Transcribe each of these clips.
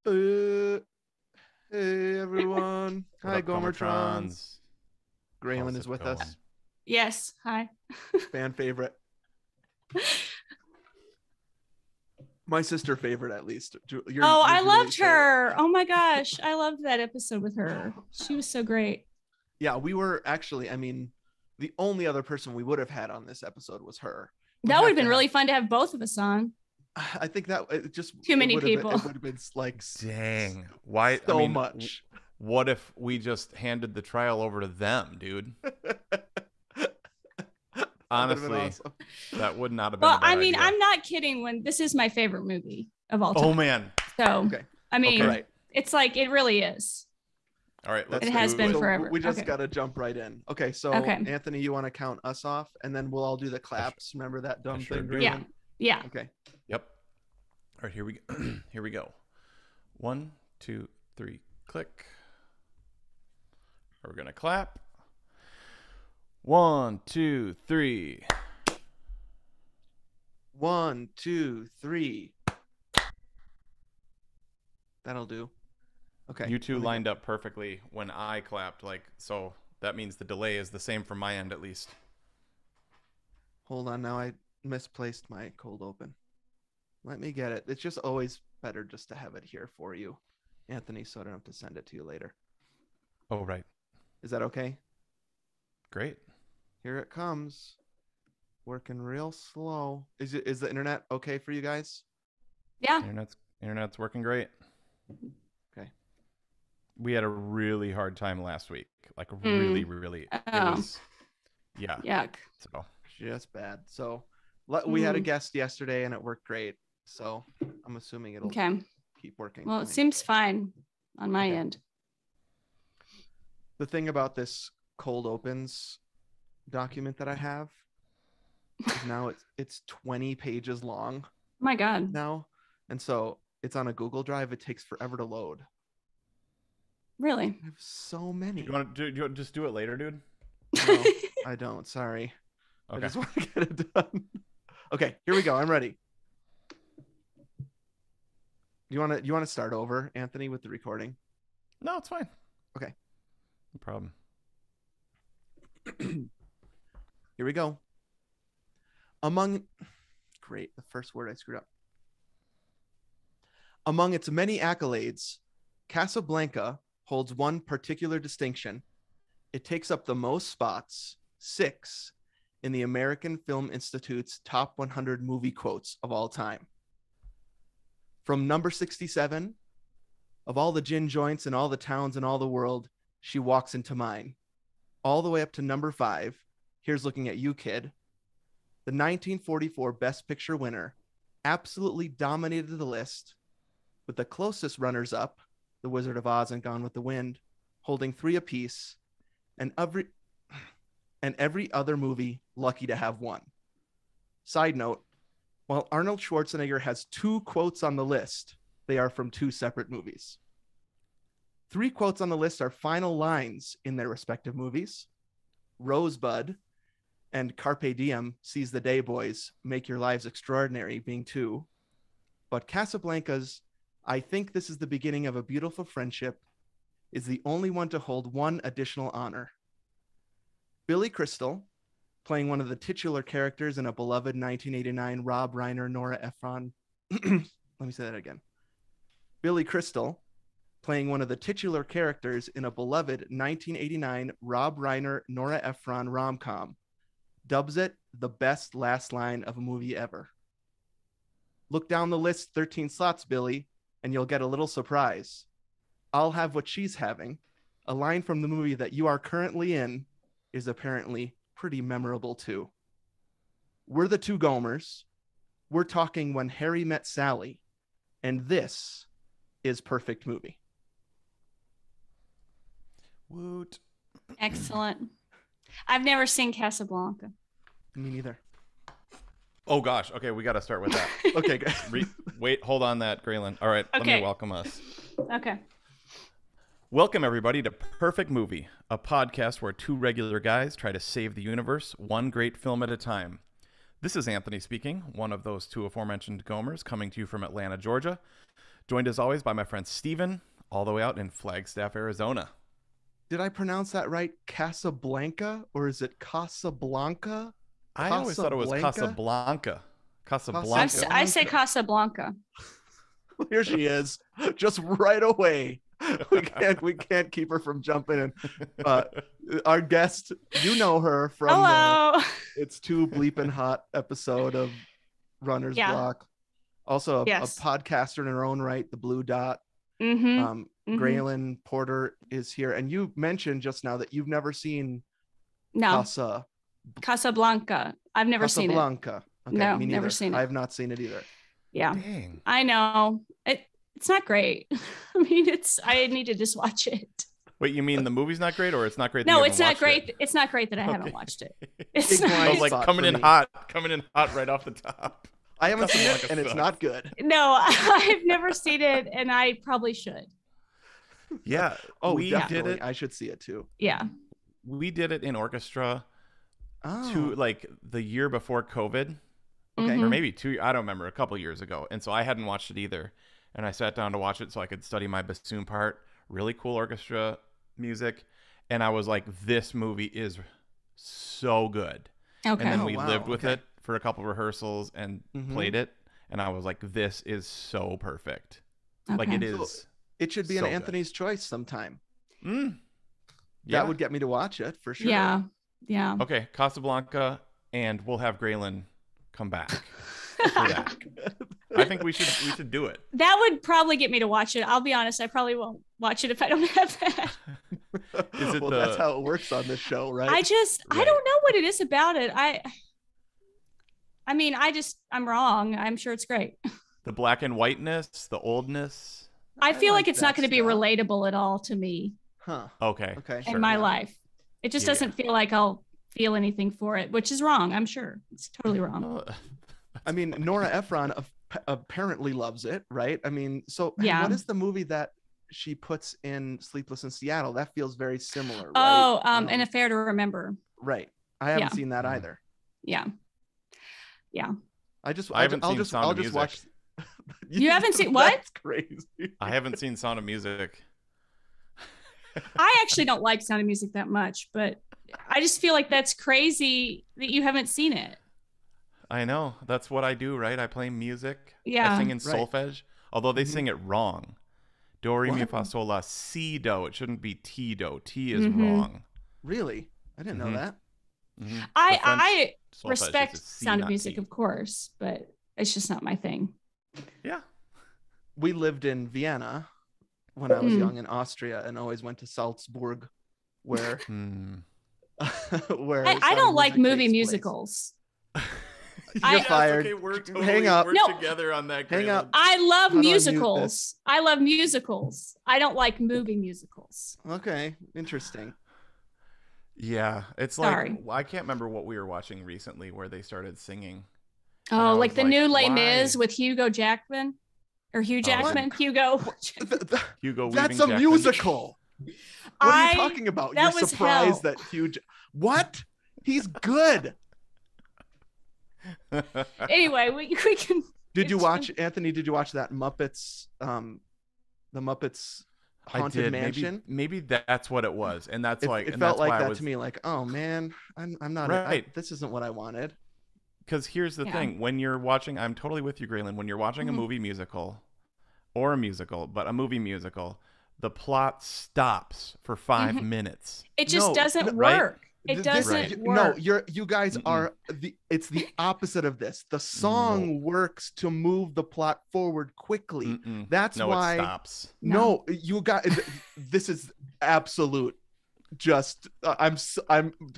Uh, hey everyone. What Hi up, Gomertrons. Comatrons? Graylin How's is it with us. going? Yes. Hi. Fan favorite. My sister favorite, at least. I Julie's loved favorite. her. Oh my gosh. I loved that episode with her. She was so great. Yeah, we were actually, the only other person we would have had on this episode was her. That would have been really fun to have both of us on. I think that it just Too many it people. It would have been like Dang. Why? so much. What if we just handed the trial over to them, dude? Honestly, awesome. that would not have been a bad idea. I'm not kidding when this is my favorite movie of all time. Oh, man. So, okay. Right. It's like, it really is. All right. It has been forever. We just got to jump right in. Okay. So, Anthony, you want to count us off and then we'll all do the claps. Remember that dumb thing? Yeah. Yeah. Okay. Yep. All right. Here we go. Here we go. 1, 2, 3, click. We're going to clap. 1, 2, 3. 1, 2, 3. That'll do. Okay. You two lined up perfectly when I clapped, so that means the delay is the same from my end at least. Hold on, now I misplaced my cold open. Let me get it. It's just always better just to have it here for you, Anthony, so I don't have to send it to you later. Oh, right. Is that okay? Great. Here it comes. Working real slow. Is the internet okay for you guys? Yeah. Internet's working great. Okay. We had a really hard time last week. Really. It was, yeah. Yuck. So just bad. So we had a guest yesterday and it worked great. So I'm assuming it'll keep working. Well, it seems fine on my end. The thing about this cold opens document that I have is now it's 20 pages long. Oh my God. Now. And so it's on a Google Drive. It takes forever to load. Really? I have so many. You want to just do it later, dude? No, I don't. Sorry. Okay. I just want to get it done. Okay, here we go. I'm ready. You want to start over, Anthony, with the recording? No, it's fine. Okay. No problem. Here we go. Great, the first word I screwed up. Among its many accolades, Casablanca holds one particular distinction. It takes up the most spots, 6, in the American Film Institute's top 100 movie quotes of all time. From number 67, of all the gin joints in all the towns in all the world, she walks into mine. All the way up to number 5, here's looking at you, kid. The 1944 Best Picture winner absolutely dominated the list, with the closest runners-up, The Wizard of Oz and Gone with the Wind, holding 3 apiece, and every other movie lucky to have 1. Side note, while Arnold Schwarzenegger has 2 quotes on the list, they are from 2 separate movies. 3 quotes on the list are final lines in their respective movies. Rosebud and Carpe Diem, seize the day, boys, make your lives extraordinary, being 2. But Casablanca's I think this is the beginning of a beautiful friendship is the only one to hold 1 additional honor. Billy Crystal, playing one of the titular characters in a beloved 1989 Rob Reiner, Nora Ephron. Let me say that again. Billy Crystal, playing one of the titular characters in a beloved 1989 Rob Reiner, Nora Ephron rom-com, dubs it the best last line of a movie ever. Look down the list, 13 slots, Billy, and you'll get a little surprise. I'll have what she's having. A line from the movie that you are currently in is apparently pretty memorable too. We're the 2 Gomers. We're talking When Harry Met Sally. And this is Perfect Movie. Woot. Excellent. I've never seen Casablanca. Me neither. Oh, gosh. Okay, we got to start with that. Okay, good. Wait, hold on that, Graylin. All right, Let me welcome us. Okay. Welcome, everybody, to Perfect Movie, a podcast where 2 regular guys try to save the universe, 1 great film at a time. This is Anthony speaking, one of those 2 aforementioned Gomers, coming to you from Atlanta, Georgia. Joined as always by my friend Steven, all the way out in Flagstaff, Arizona. Did I pronounce that right? Casablanca, or is it Casablanca? I always thought it was Casablanca. Casablanca. I say Casablanca. Here she is, just right away. We can't keep her from jumping in. Our guest, you know her from Hello. It's Too Bleepin' Hot episode of Runner's Block. Also a podcaster in her own right, the Blue Dot. Graylin Porter is here, and you mentioned just now that you've never seen Casablanca. I've never seen it. Casablanca. Okay, no, me neither. never seen it. I've not seen it either. Yeah. Dang. I know. It's not great. I mean, I need to just watch it. Wait, you mean the movie's not great, or it's not great? No, it's not great. It's not great that I haven't watched it. It's not. I was like coming in hot right off the top. I haven't seen it, and it's not good. No, I've never seen it, and I probably should. Yeah. We did it. I should see it too. Yeah. We did it in orchestra to like the year before COVID. Okay. Or maybe I don't remember, a couple years ago. And so I hadn't watched it either. And I sat down to watch it so I could study my bassoon part. Really cool orchestra music. And I was like, this movie is so good. Okay. And then we lived with it for a couple rehearsals and played it. And I was like, this is so perfect. Okay. Like it is. So it should be so an Anthony's Choice sometime. Yeah. That would get me to watch it for sure. Yeah. Yeah. Okay. Casablanca, and we'll have Graylin come back for that. I think we should do it. That would probably get me to watch it. I'll be honest, I probably won't watch it if I don't have that. Is it that's how it works on this show, right? I don't know what it is about it. I mean, I'm wrong. I'm sure it's great. The black and whiteness, the oldness. I feel like it's that not going to be stuff. relatable at all to me Okay. in my life. It just doesn't feel like I'll feel anything for it, which is wrong. I'm sure it's totally wrong. I mean, Nora Ephron apparently loves it, right? I mean, so what is the movie that she puts in Sleepless in Seattle? That feels very similar, right? An Affair to Remember. Right. I haven't seen that either. Yeah. Yeah. I haven't seen Sound of Music. Watch. You haven't seen what? That's crazy. I haven't seen Sound of Music. I actually don't like Sound of Music that much, but I just feel like that's crazy that you haven't seen it. I know. That's what I do, right? I play music. Yeah. I sing in solfege, although they sing it wrong. Do, re, mi, fa, sol, la, si, do. It shouldn't be ti, do. Ti is wrong. Really? I didn't know that. I respect C, Sound of not Music, T. of course, but it's just not my thing. Yeah. We lived in Vienna when I was young, in Austria, and always went to Salzburg, where I don't like movie musicals. You're fired. Okay, we're Hang up. together on that. Hang up. I love How do I mute musicals. this? I love musicals. I don't like movie musicals. Okay, interesting. Yeah, it's Sorry. like I can't remember what we were watching recently where they started singing. Oh, like the new Les why? Mis with Hugo Jackman or Hugh Jackman. Hugo. Hugo Weaving That's a Jackman. musical. What are you talking about? that You're was surprised hell. that Hugh. What? He's good. Anyway, we can. Did you watch, Anthony? Did you watch that Muppets? The Muppets Haunted I did. Mansion. Maybe that's what it was, and that's like it and felt that's like why that to me. Like, oh man, I'm not right. this isn't what I wanted. Because here's the thing: when you're watching, I'm totally with you, Graylin. When you're watching a movie musical, or a musical, but a movie musical, the plot stops for 5 minutes. It just doesn't right? work. It doesn't work. No, you guys are it's the opposite of this. The song works to move the plot forward quickly. That's why it stops. No, you got this is absolute. Just I'm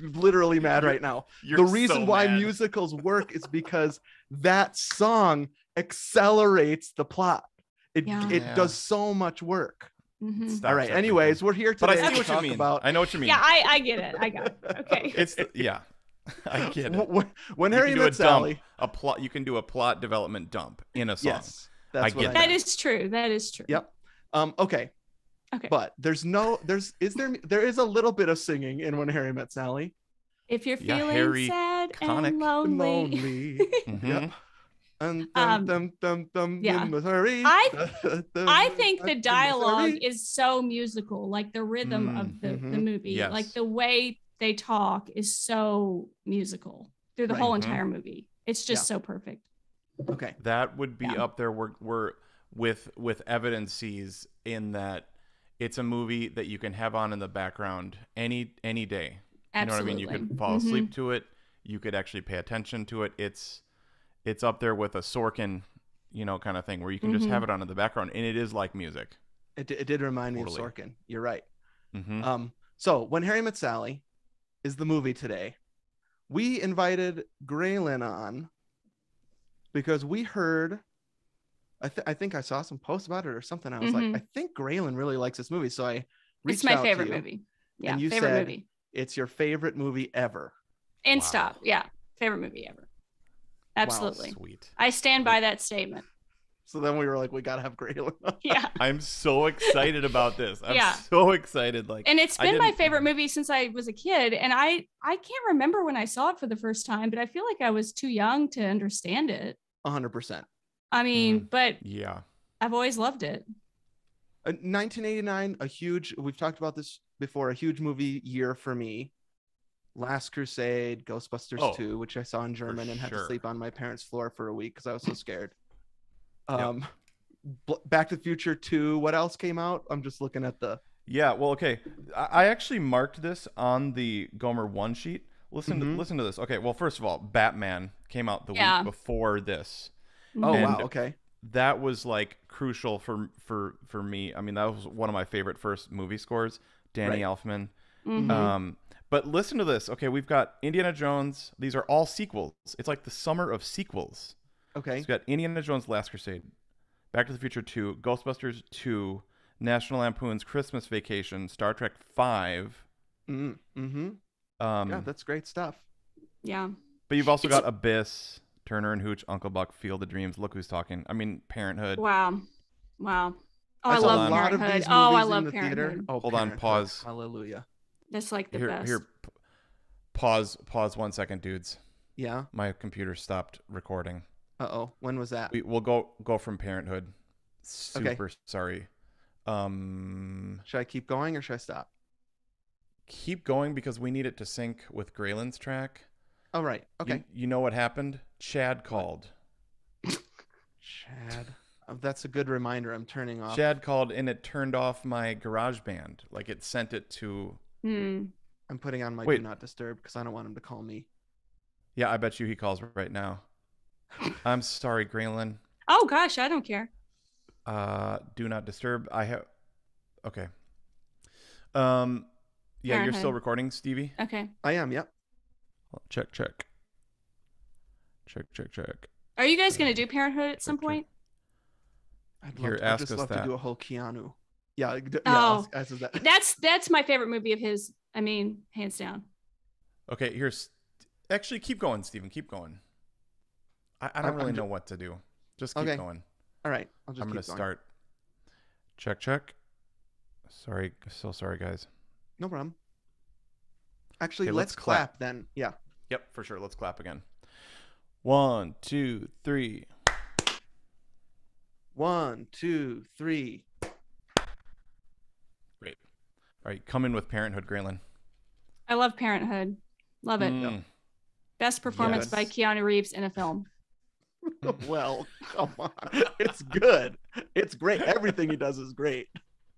literally mad right now. The reason why musicals work is because that song accelerates the plot. It does so much work. All right. Anyways, we're here today to talk about. I know what you mean. Yeah, I get it. I got it. Okay. I get it. When Harry Met Sally, you can do a plot development dump in a song. Yes, that is true. That is true. Yep. Okay. But there is a little bit of singing in When Harry Met Sally. If you're feeling sad and lonely. Yep. Yeah. Missouri. I think the dialogue is so musical, like the rhythm of the movie, Yes. like the way they talk is so musical through the whole entire movie. It's just so perfect. Okay. That would be up there. We're with evidences in that it's a movie that you can have on in the background any day. Absolutely. You know what I mean? You could fall asleep to it. You could actually pay attention to it. It's up there with a Sorkin, kind of thing where you can just have it on in the background, and it is like music. It did remind me of Sorkin. You're right. Mm-hmm. So When Harry Met Sally is the movie today. We invited Graylin on because we heard, I think I saw some posts about it or something. I was like, I think Graylin really likes this movie. So I reached out to you. It's my favorite movie. Yeah, and you favorite said movie. It's your favorite movie ever. And stop. Yeah, favorite movie ever. Absolutely. Wow, sweet. I stand by that statement. So then we were like, we got to have Graylin on. Yeah. I'm so excited about this. I'm so excited. And it's been my favorite movie since I was a kid. And I can't remember when I saw it for the first time, but I feel like I was too young to understand it. 100%. I mean, but yeah, I've always loved it. 1989, we've talked about this before, a huge movie year for me. Last Crusade, Ghostbusters 2, which I saw in German and had to sleep on my parents' floor for a week because I was so scared. Back to the Future 2. What else came out? I'm just looking at the... Yeah, well, okay. I actually marked this on the Gomer 1 sheet. Listen to this. Okay, well, first of all, Batman came out the week before this. Oh, wow, okay. That was like crucial for me. I mean, that was one of my favorite first movie scores, Danny Elfman. But listen to this. Okay, we've got Indiana Jones. These are all sequels. It's like the summer of sequels. Okay. So we've got Indiana Jones Last Crusade, Back to the Future 2, Ghostbusters 2, National Lampoon's Christmas Vacation, Star Trek 5. Yeah, that's great stuff. Yeah. But you've also got Abyss, Turner and Hooch, Uncle Buck, Field of Dreams, Look Who's Talking. I mean, Parenthood. Wow. Oh, I love Parenthood. Oh, I love Parenthood. Oh, hold on, pause. Hallelujah. That's like the best. Here, pause 1 second, dudes. Yeah. My computer stopped recording. Uh-oh. When was that? We'll go from Parenthood. Super sorry. Should I keep going or should I stop? Keep going because we need it to sync with Graylin's track. Oh, right. Okay. You know what happened? Chad called. Chad. Oh, that's a good reminder. I'm turning off. Chad called and it turned off my GarageBand. Like it sent it to... I'm putting on my Do Not Disturb because I don't want him to call me. Yeah, I bet you he calls right now. I'm sorry, Graylin. Oh, gosh, I don't care. Do Not Disturb. I have... Okay. Yeah, you're still recording, Stevie? Okay. I am, yep. Check. Are you guys going to do Parenthood at some point? I'd just love to do a whole Keanu. Yeah. That's my favorite movie of his. I mean, hands down. Okay, actually keep going, Steven. Keep going. I don't really know what to do. Just keep going. All right. I'm going to start. Check. Sorry. So sorry, guys. No problem. Actually, let's clap then. Yeah. Yep, for sure. Let's clap again. 1, 2, 3. 1, 2, 3. Great. All right, come in with Parenthood, Graylin. I love Parenthood. Love it. Best performance by Keanu Reeves in a film. Well, come on. It's good. It's great. Everything he does is great.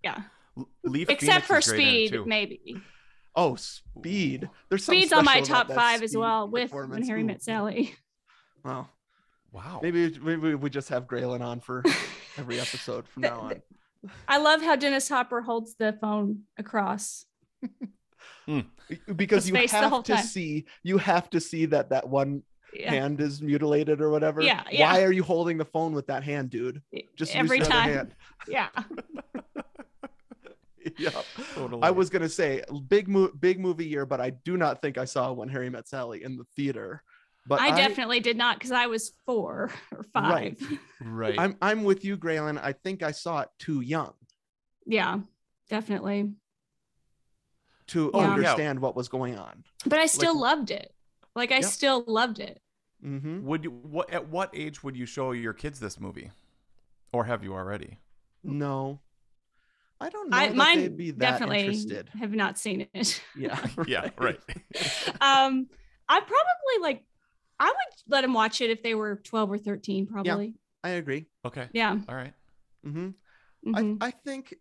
Yeah. Except for Speed, maybe. Oh, Speed. There's Speed's on my top 5 as well with When Harry Met Sally. Wow. Wow. Maybe we just have Graylin on for every episode from now on. I love how Dennis Hopper holds the phone across. Because you have to see that one hand is mutilated or whatever. Yeah. Why are you holding the phone with that hand, dude? Just every use time. hand. Yeah. Yeah. Totally. I was gonna say big movie year, but I do not think I saw When Harry Met Sally in the theater. But I definitely did not because I was 4 or 5. Right. I'm with you, Graylin. I think I saw it too young. Yeah, definitely. To understand what was going on. But I still loved it. Like I still loved it. Mm-hmm. At what age would you show your kids this movie, or have you already? No, I don't know that Mine they'd be that definitely interested. have not seen it. Yeah. Yeah, right. I probably like, I would let them watch it if they were 12 or 13, probably. I agree. Okay. Yeah. All right. Mm-hmm. Mhm. I think,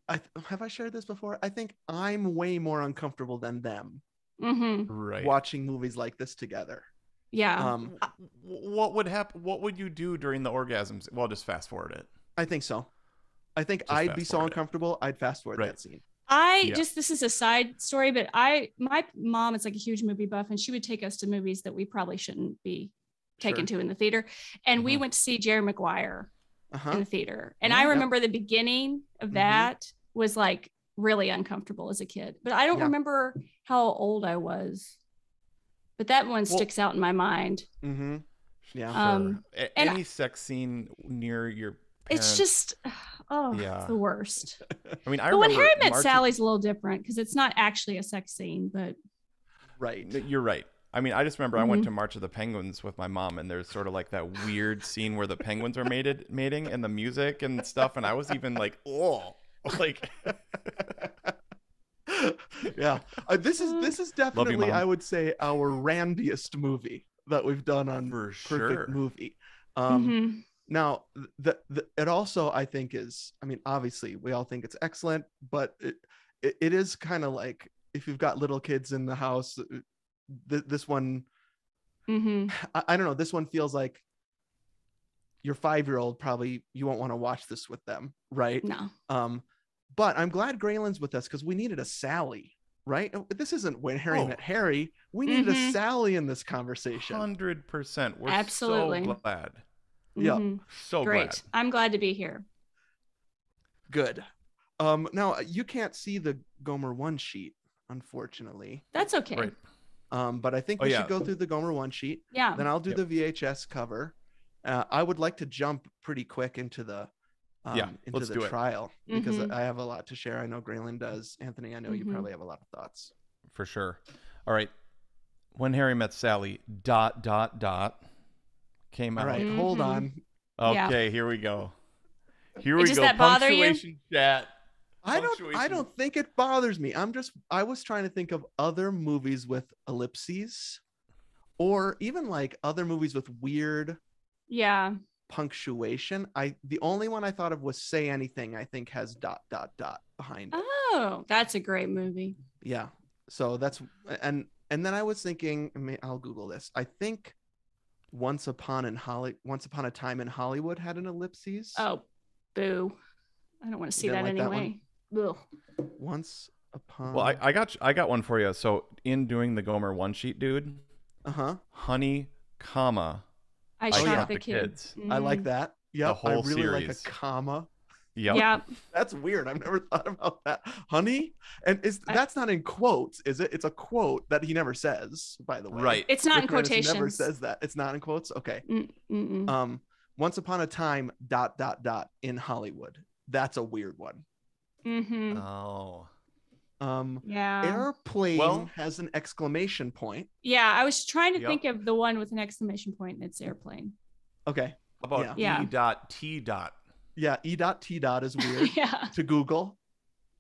have I shared this before? I think I'm way more uncomfortable than them Mhm. Right. watching movies like this together. Yeah. What would happen? What would you do during the orgasms? Well, just fast forward it. I think so. I think Just I'd fast be so forward it. uncomfortable, I'd fast forward Right. that scene. Yeah. This is a side story, but my mom is like a huge movie buff, and she would take us to movies that we probably shouldn't be taken Sure. to in the theater. And we Mhm. went to see Jerry Maguire in Uh-huh. the theater. And Oh, I yep. remember the beginning of that was like really uncomfortable as a kid, but I don't Yeah. remember how old I was. But that one sticks out in my mind. Mm-hmm. Yeah. Um, and Any sex scene near your it's parents. just, it's Yeah. the worst. I mean, I But when remember Harry Met marching- Sally's a little different because it's not actually a sex scene, but Right. You're right. I mean, I just remember I went to March of the Penguins with my mom, and there's sort of like that weird scene where the penguins are mating, and the music and stuff, and I was even like, oh, like. Yeah. This is definitely, Mom. I would say, our randiest movie that we've done on For Perfect sure. Movie. Mhm. Now, it also, I think, is, I mean, obviously, we all think it's excellent, but it is kind of like, if you've got little kids in the house, this one, Mhm. I don't know, this one feels like your 5-year-old probably, you won't want to watch this with them, right? No. But I'm glad Graylin's with us because we needed a Sally, right? This isn't When Harry Met Harry. We needed a Sally in this conversation. 100%. We're Absolutely. so glad. Yeah. Mhm. So Great. glad. I'm glad to be here. Good. Now you can't see the Gomer 1 sheet, unfortunately. That's okay. Right. But I think we should go through the Gomer 1 sheet. Yeah. Then I'll do the VHS cover. I would like to jump pretty quick into the let's do it. trial because I have a lot to share. I know Graylin does. Anthony, I know you probably have a lot of thoughts. For sure. All right. When Harry Met Sally ... came out. All right, hold on. Okay, here we go. Here we Does go. that bother you? Punctuation chat. I don't think it bothers me. I was trying to think of other movies with ellipses or even like other movies with weird punctuation. The only one I thought of was Say Anything, I think has ... behind it. Oh, that's a great movie. Yeah. So that's and then I was thinking, I'll Google this. I think Once Upon a Time in Hollywood had an ellipses. Oh, boo. I don't want to see that like that anyway. Ugh. Once Upon. Well, I got one for you. So in doing the Gomer 1 sheet, dude. Honey, comma. I shot the kids. I like that. Yeah, whole I really series. like a comma. Yep. That's weird. I've never thought about that. Honey, and that's not in quotes, is it? It's a quote that he never says, by the way. Right. It's not Rick in Moranis quotations. never says that. It's not in quotes. Okay. Mm-mm. Once Upon a Time ... in Hollywood. That's a weird one. Mm-hmm. Oh. Airplane has an exclamation point. Yeah, I was trying to think of the one with an exclamation point, and it's Airplane. Okay. How about E.T. Yeah, E.T. is weird to Google.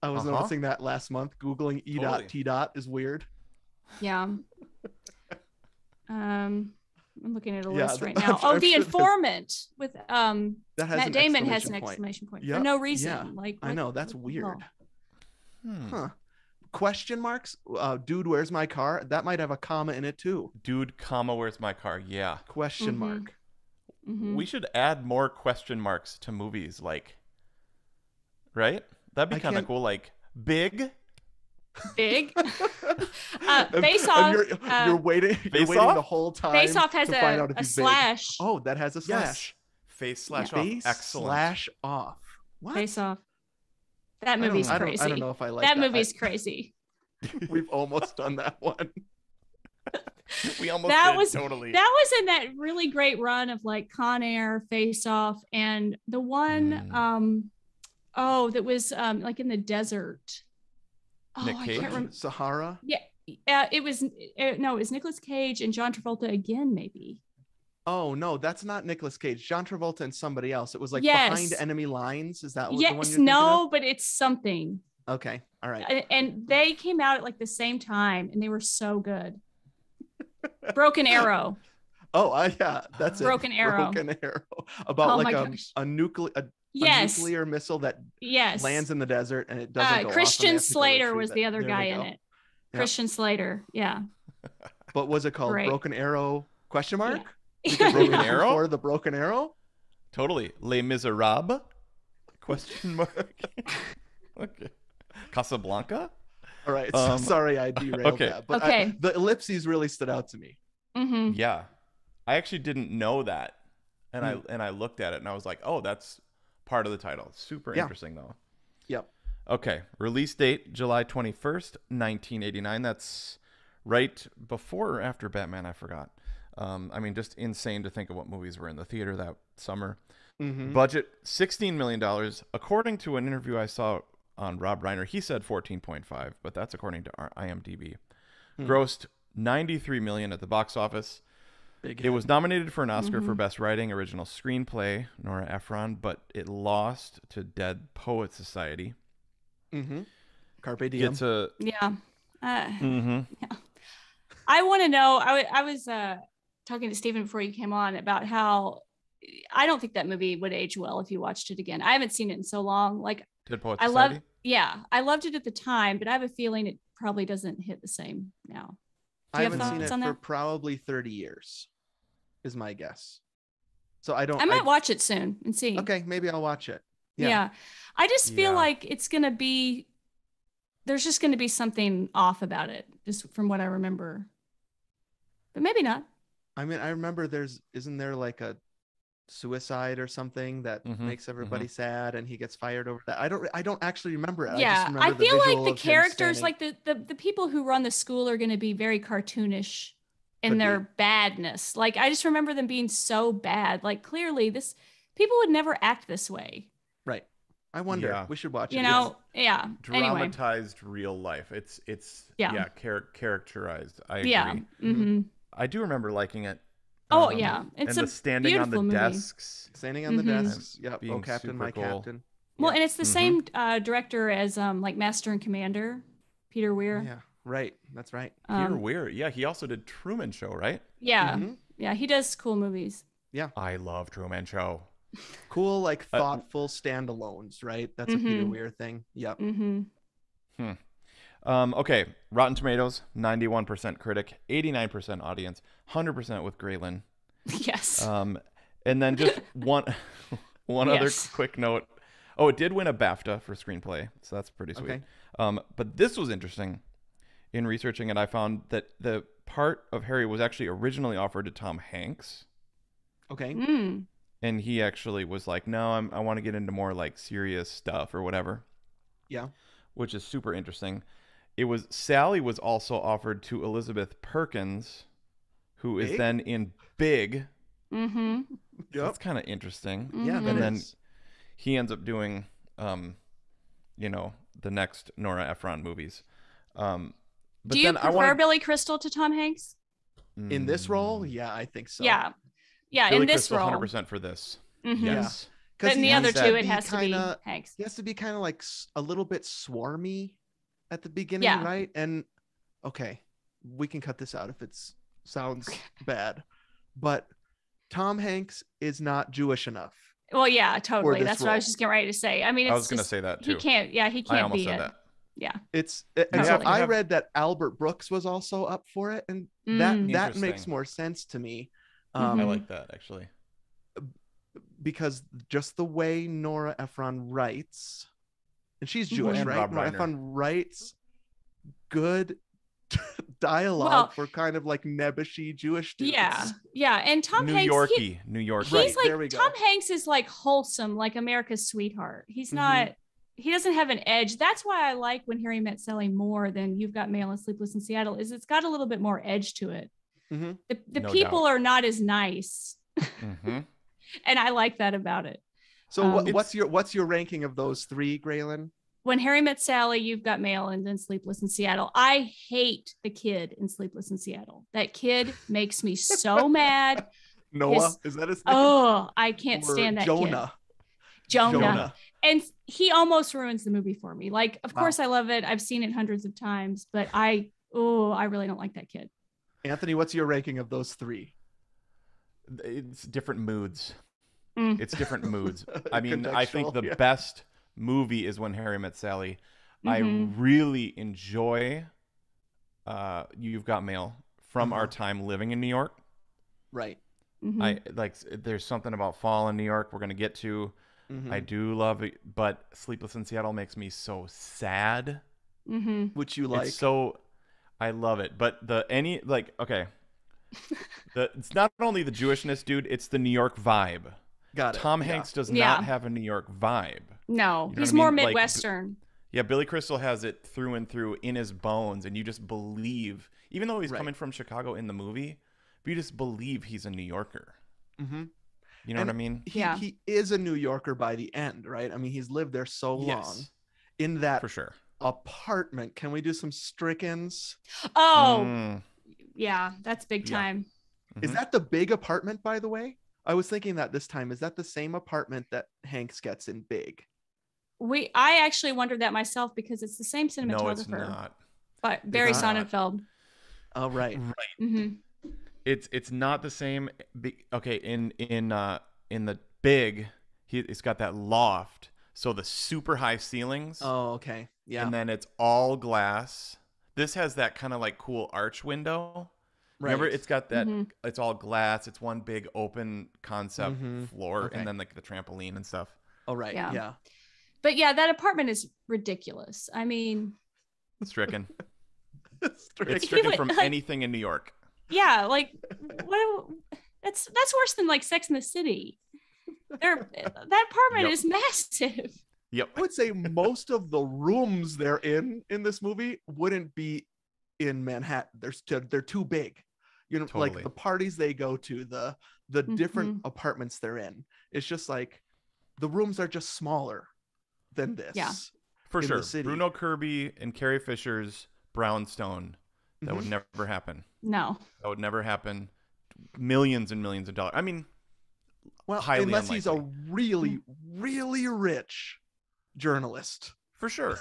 I was noticing that last month. Googling E.T. is weird. Yeah. I'm looking at a list right now. Oh, The Informant with Matt Damon has an exclamation point for no reason. Yeah. Like I know, that's weird. Huh. Question marks? Dude, where's my car? That might have a comma in it too. Dude, comma, where's my car? Yeah. Question mark. We should add more question marks to movies, like, right? That'd be kind of cool. Like, big. Face Off. You're waiting the whole time. Face Off has to find out if a he's slash. Big. Oh, that has a slash. Face / off. Face Excellent. / off. What? Face Off. That movie's crazy. I don't know if I like that. That movie's crazy. We've almost done that one. We almost did, totally. That was in that really great run of like Con Air, Face Off, and the one that was like in the desert. Nick I Cage? can't remember. Sahara. Yeah, It was no, it was Nicolas Cage and John Travolta again, maybe. Oh no, that's not Nicolas Cage. John Travolta and somebody else. It was like Yes. Behind Enemy Lines. Is that the one Yes, you're thinking no, of? but it's something. Okay, all right. And they came out at like the same time, and they were so good. Broken Arrow. Oh, yeah, that's Broken it. Arrow. Broken Arrow. About Oh like my gosh. a Yes. nuclear missile that Yes. lands in the desert and it doesn't go off, and they Christian have to go Slater retrieve was it. the other There guy we in go. it. Yep. Christian Slater. Yeah. What was it called? Great. Broken Arrow? Question mark? Yeah. Because Broken they were Arrow? for the Broken Arrow? Totally. Les Miserables? Question mark. Okay. Casablanca? All right. So sorry I derailed okay. that. But Okay. the ellipses really stood out to me. Mm-hmm. Yeah. I actually didn't know that. And I looked at it and I was like, oh, that's part of the title. Super interesting though. Yep. Okay. Release date July 21st, 1989. That's right before or after Batman, I forgot. I mean, just insane to think of what movies were in the theater that summer. Mm-hmm. Budget $16 million. According to an interview I saw on Rob Reiner, he said 14.5, but that's according to our IMDb. Grossed $93 million at the box office. It was nominated for an Oscar for Best Writing, Original Screenplay, Nora Ephron, but it lost to Dead Poets Society. Mm-hmm. Carpe diem. It's a Yeah. Yeah. I want to know. I was talking to Stephen before you came on about how I don't think that movie would age well if you watched it again. I haven't seen it in so long. Like Dead Poets I Society. I loved it at the time, but I have a feeling it probably doesn't hit the same now. I haven't seen thoughts it on for that? probably 30 years, is my guess. So I might watch it soon and see. Okay, maybe I'll watch it. Yeah. I just feel Yeah. like it's going to be, there's just going to be something off about it, just from what I remember. But maybe not. I mean, I remember isn't there like a suicide or something that makes everybody sad and he gets fired over that? I don't actually remember it. Yeah. I just remember I the feel visual like the of him characters, standing- like the people who run the school are going to be very cartoonish in Could their be. badness. Like, I just remember them being so bad. Like, clearly people would never act this way. Right. I wonder. Yeah. We should watch it. You know? Yeah. Anyway. Dramatized real life. It's characterized. I agree. Yeah. Mm-hmm. I do remember liking it. Oh, yeah. And It's the a standing on the beautiful movie. desks. Standing on the Mhm. desks. Yep. Being Oh, Captain, super my cool. captain. Well, Yeah. and it's the same director as like Master and Commander, Peter Weir. Yeah. Right. That's right. Peter Weir. Yeah, he also did Truman Show, right? Yeah. Mhm. Yeah. He does cool movies. I love Truman Show. Cool, like thoughtful standalones, right? That's a Peter Mhm. Weir thing. Yep. Mm-hmm. Okay, Rotten Tomatoes, 91% critic, 89% audience, 100% with Graylin. Yes. And then just one other Yes. quick note. Oh, it did win a BAFTA for screenplay, so that's pretty sweet. Okay. But this was interesting. In researching it, I found that the part of Harry was actually originally offered to Tom Hanks, Okay. Mm. and he actually was like, "No, I want to get into more like serious stuff or whatever." Yeah. Which is super interesting. Sally was also offered to Elizabeth Perkins, who is Big? then in Big. Mm-hmm. Yep. That's kind of interesting. Yeah. Mhm. That And then is. he ends up doing, the next Nora Ephron movies. But Do you then I prefer wanna- Billy Crystal to Tom Hanks? In this role, yeah, I think so. Yeah. Yeah. Billy in this Crystal, role. 100% for this. Mhm. Yes. But in the other has two, to it has to be Hanks. He has to be kind of like a little bit swarmy at the beginning, Yeah. right? And okay, we can cut this out if it sounds bad, but Tom Hanks is not Jewish enough. Well, yeah, totally. this That's what I was role. just getting ready to say. I mean, it's I was going to just- say that he too. can't. Yeah, he I can't almost be said it. that. Yeah. And Yeah, so they I have- read that Albert Brooks was also up for it, and Mm. that makes Interesting. more sense to me. I Mhm. like that, actually. Because just the way Nora Ephron writes, and she's Mhm. Jewish, And right? Rob Nora Reiner. Ephron writes good dialogue Well- for kind of like nebbishy Jewish dudes. Yeah. Yeah. And Tom New Hanks, Yorkie. he's Right, there we like, go. Tom Hanks is like wholesome, like America's sweetheart. He's Mhm. not, he doesn't have an edge. That's why I like When Harry Met Sally more than You've Got Mail and Sleepless in Seattle, is it's got a little bit more edge to it. Mhm. The No people doubt. are not as nice. hmm And I like that about it. So It's- what's your ranking of those three, Graylin? when Harry Met Sally, You've Got Mail, and then Sleepless in Seattle. I hate the kid in Sleepless in Seattle. That kid makes me so mad. Noah, is that his name? Oh, I can't Or stand that Jonah. kid. Jonah. Jonah. And he almost ruins the movie for me. Like, of Wow. course I love it. I've seen it hundreds of times, but I really don't like that kid. Anthony, what's your ranking of those three? It's different moods. Mm. It's different moods. I mean, I think the best movie is When Harry Met Sally. Mm-hmm. I really enjoy You've Got Mail from our time living in New York. Right. Mm-hmm. I like. There's something about fall in New York we're gonna get to. Mm-hmm. I do love it, but Sleepless in Seattle makes me so sad. Mm-hmm. Which you like? It's so, I love it. But it's not only the Jewishness, dude. It's the New York vibe. Got it. Tom Hanks does not have a New York vibe. No, You know he's what I more mean? Midwestern. Yeah, Billy Crystal has it through and through in his bones, and you just believe, even though he's coming from Chicago in the movie, but you just believe he's a New Yorker. Mm-hmm. You know what I mean? He is a New Yorker by the end, right? I mean, he's lived there so long in that for sure apartment. Can we do some Strickens? Oh, yeah, that's big time. Is that the big apartment, by the way? I was thinking that this time. Is that the same apartment that Hanks gets in Big? I actually wondered that myself because it's the same cinematographer. No, it's not. But Barry Sonnenfeld. Oh, right. Mm-hmm. It's not the same. Okay, in the Big, it's got that loft, so the super high ceilings. Oh, okay, yeah. And then it's all glass. This has that kind of like cool arch window. Right. Remember, it's got that. It's all glass. It's one big open concept floor, and then like the trampoline and stuff. Oh, right. Yeah. But yeah, that apartment is ridiculous. I mean, Stricken. It's stricken from anything in New York. Yeah, like that's worse than like Sex in the City. That apartment is massive. Yep. I would say most of the rooms they're in this movie wouldn't be in Manhattan. They're too big. You know, like the parties they go to, the different apartments they're in. It's just like the rooms are just smaller than this. Yeah. For sure. Bruno Kirby and Carrie Fisher's brownstone. That would never happen. No. That would never happen. Millions and millions of dollars. I mean, well, unless he's a really, really rich journalist. For sure.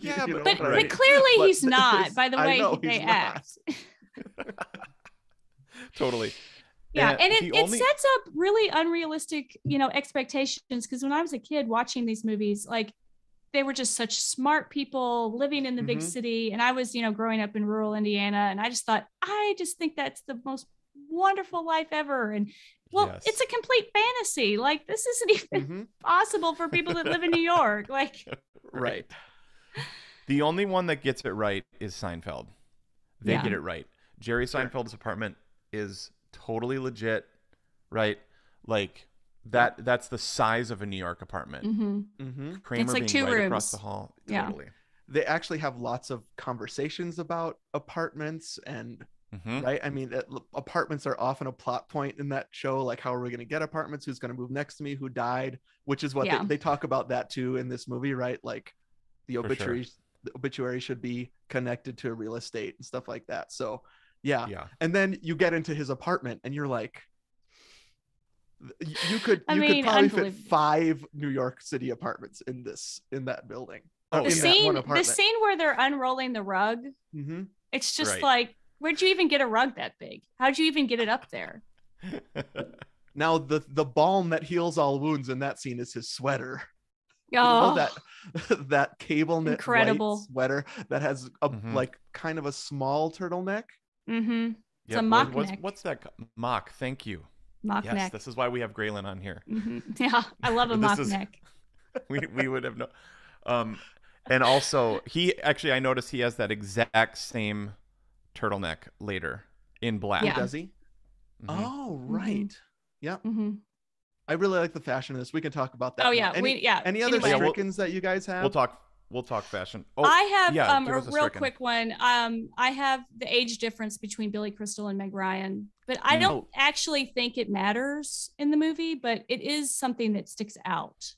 Yeah, but clearly he's not, by the way they act. Totally. Yeah, and it sets up really unrealistic, expectations, because when I was a kid watching these movies, like they were just such smart people living in the big city, and I was, growing up in rural Indiana, and I just think that's the most wonderful life ever. And it's a complete fantasy. Like this isn't even possible for people that live in New York. Like, right. The only one that gets it right is Seinfeld. They get it right. Jerry Seinfeld's apartment is totally legit, right? Like that's the size of a New York apartment. Kramer it's like being 2 right rooms across the hall. Totally. They actually have lots of conversations about apartments and right. I mean, apartments are often a plot point in that show. Like, how are we going to get apartments? Who's going to move next to me? Who died? Which is what they talk about that too in this movie, right? Like the obituary should be connected to real estate and stuff like that. So yeah. And then you get into his apartment and you're like, you could probably fit 5 New York City apartments in that building. The scene where they're unrolling the rug, it's just like, where'd you even get a rug that big? How'd you even get it up there? Now the balm that heals all wounds in that scene is his sweater. Oh, that cable knit incredible sweater that has a like kind of a small turtleneck. It's a mock neck. What's that? Mock. Thank you. Mock neck. This is why we have Graylin on here. Yeah, I love a mock neck. We would have no. And also I noticed he has that exact same turtleneck later in black. Yeah. Does he? Oh, right. Yeah. I really like the fashion of this. We can talk about that. Oh yeah. Any other Strickens that you guys have? We'll talk fashion. Oh, I have a real quick one. I have the age difference between Billy Crystal and Meg Ryan, but I don't actually think it matters in the movie, but it is something that sticks out.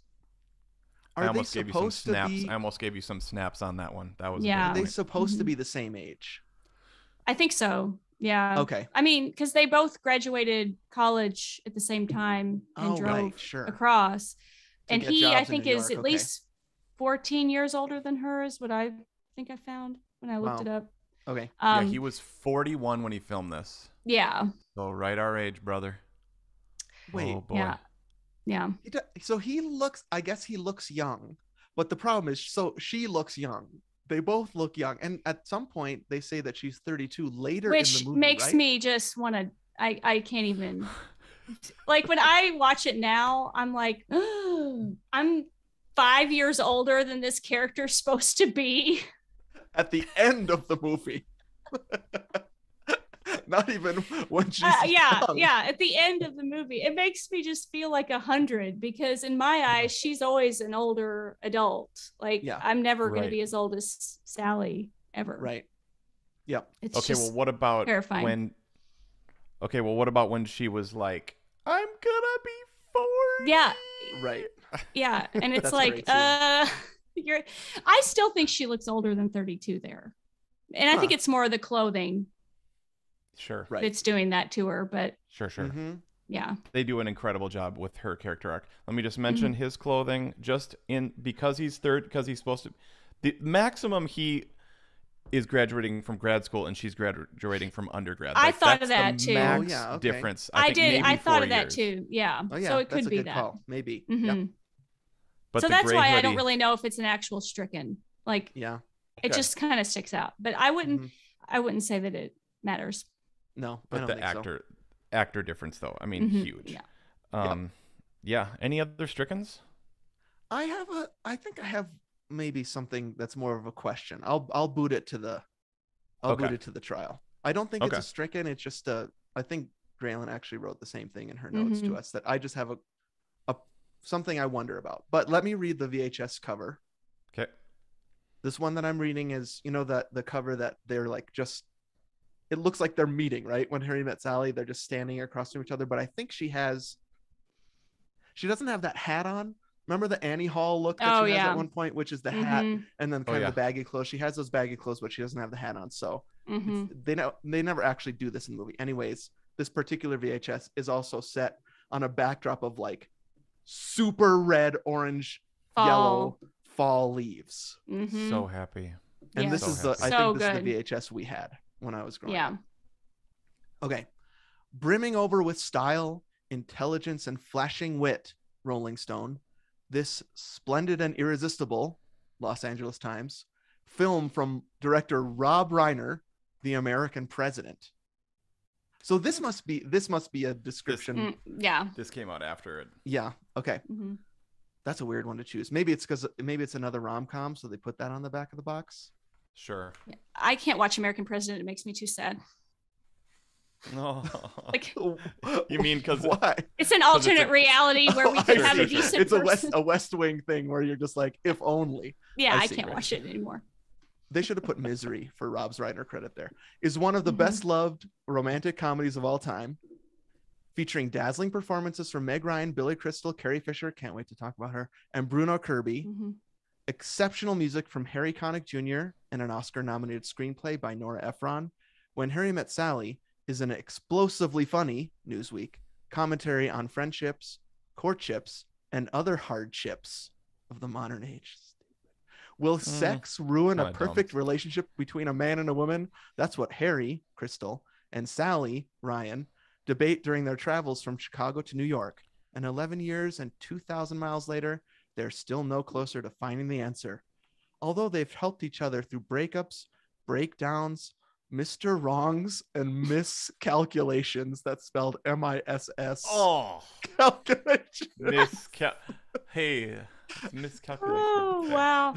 Are I they almost gave you some supposed to snaps. be? I almost gave you some snaps on that one. That was a Yeah. Are good they point. supposed to be the same age? I think so. Yeah. Okay. I mean, because they both graduated college at the same time and Oh, drove right, sure. across. To And get he, I jobs in think, New is York, at okay. least 14 years older than her, is what I think I found when I looked Wow. it up. Okay. Yeah, he was 41 when he filmed this. Yeah. So right our age, brother. Wait. Oh boy. Yeah. Yeah. So he looks. I guess he looks young, but the problem is, so she looks young. They both look young, and at some point they say that she's 32 later in Which the movie, makes right? me just want to, I can't even, like when I watch it now, I'm like, I'm 5 years older than this character's supposed to be. At the end of the movie. Not even when she's yeah, young. yeah. At the end of the movie, it makes me just feel like 100 because in my eyes, she's always an older adult. Like Yeah. I'm never going Right. to be as old as Sally ever. Right. Yep. It's Okay, just well, what about terrifying. when? Okay, well, what about when she was like, "I'm gonna be 40"? Yeah, Right. yeah, and it's That's like, very you're. I still think she looks older than 32 there, and I think Huh. it's more the clothing Sure. Right. that's doing that to her. But Sure. Mhm. yeah, They do an incredible job with her character arc. Let me just mention his clothing, just in because he's supposed to. The maximum he is graduating from grad school and she's graduating from undergrad. I Like, thought that's of that the too. Max Oh, yeah, okay. difference. I think did. maybe I 4 thought of that years. too. Yeah. Oh yeah. So it that's could a be good that. call. Maybe. Mhm. Yep. But So the that's gray why I hoodie, don't really know if it's an actual stricken. Like Yeah. it Okay. just kind of sticks out. But I wouldn't. Mhm. I wouldn't say that it matters. No, I But don't the think so. actor difference, though, I mean, Mhm. huge. Yeah. Yeah. Any other Strickens? I think I have maybe something that's more of a question. I'll boot it to the Okay. boot it to the trial. I don't think Okay. it's a stricken. It's just I think Graylin actually wrote the same thing in her notes to Mhm. us, that I just have a something I wonder about. But let me read the VHS cover. Okay. This one that I'm reading is, that the cover that they're like just, it looks like they're meeting, right? When Harry met Sally, they're just standing across from each other. But I think she doesn't have that hat on. Remember the Annie Hall look that Oh, she has yeah. at one point, which is the hat Mhm. and then Oh, kind yeah. of the baggy clothes. She has those baggy clothes, but she doesn't have the hat on. So Mhm. they never actually do this in the movie. Anyways, this particular VHS is also set on a backdrop of like super red, orange, yellow fall leaves. Mhm. So happy. And Yes. this So is happy. I So think this good. is the VHS we had when I was growing up. Yeah. Okay. Brimming over with style, intelligence, and flashing wit, Rolling Stone, this splendid and irresistible, Los Angeles Times, film from director Rob Reiner, the American President. So this must be a description. Yeah. This came out after it. Yeah. Okay. Mhm. That's a weird one to choose. Maybe it's another rom-com, so they put that on the back of the box. Sure. I can't watch American President. It makes me too sad. No. Like You mean because why? it's an 'Cause it's alternate a- reality where we I can see. have a Sure. decent It's person. a West Wing thing where you're just like, if only. Yeah, I I see, can't right. watch it anymore. They should have put Misery for Rob's Reiner credit there. Is one of the Mhm. best loved romantic comedies of all time, featuring dazzling performances from Meg Ryan, Billy Crystal, Carrie Fisher, can't wait to talk about her, and Bruno Kirby. Mhm. Exceptional music from Harry Connick Jr. and an Oscar-nominated screenplay by Nora Ephron. When Harry Met Sally is an explosively funny, Newsweek, commentary on friendships, courtships, and other hardships of the modern age. Will sex ruin a kinda perfect relationship between a man and a woman? That's what Harry, Crystal, and Sally, Ryan, debate during their travels from Chicago to New York. And 11 years and 2,000 miles later, they're still no closer to finding the answer. Although they've helped each other through breakups, breakdowns, Mr. Wrongs, and miscalculations. That's spelled M-I-S-S. Oh, Calculation. Hey, miscalculation. Oh Okay. wow.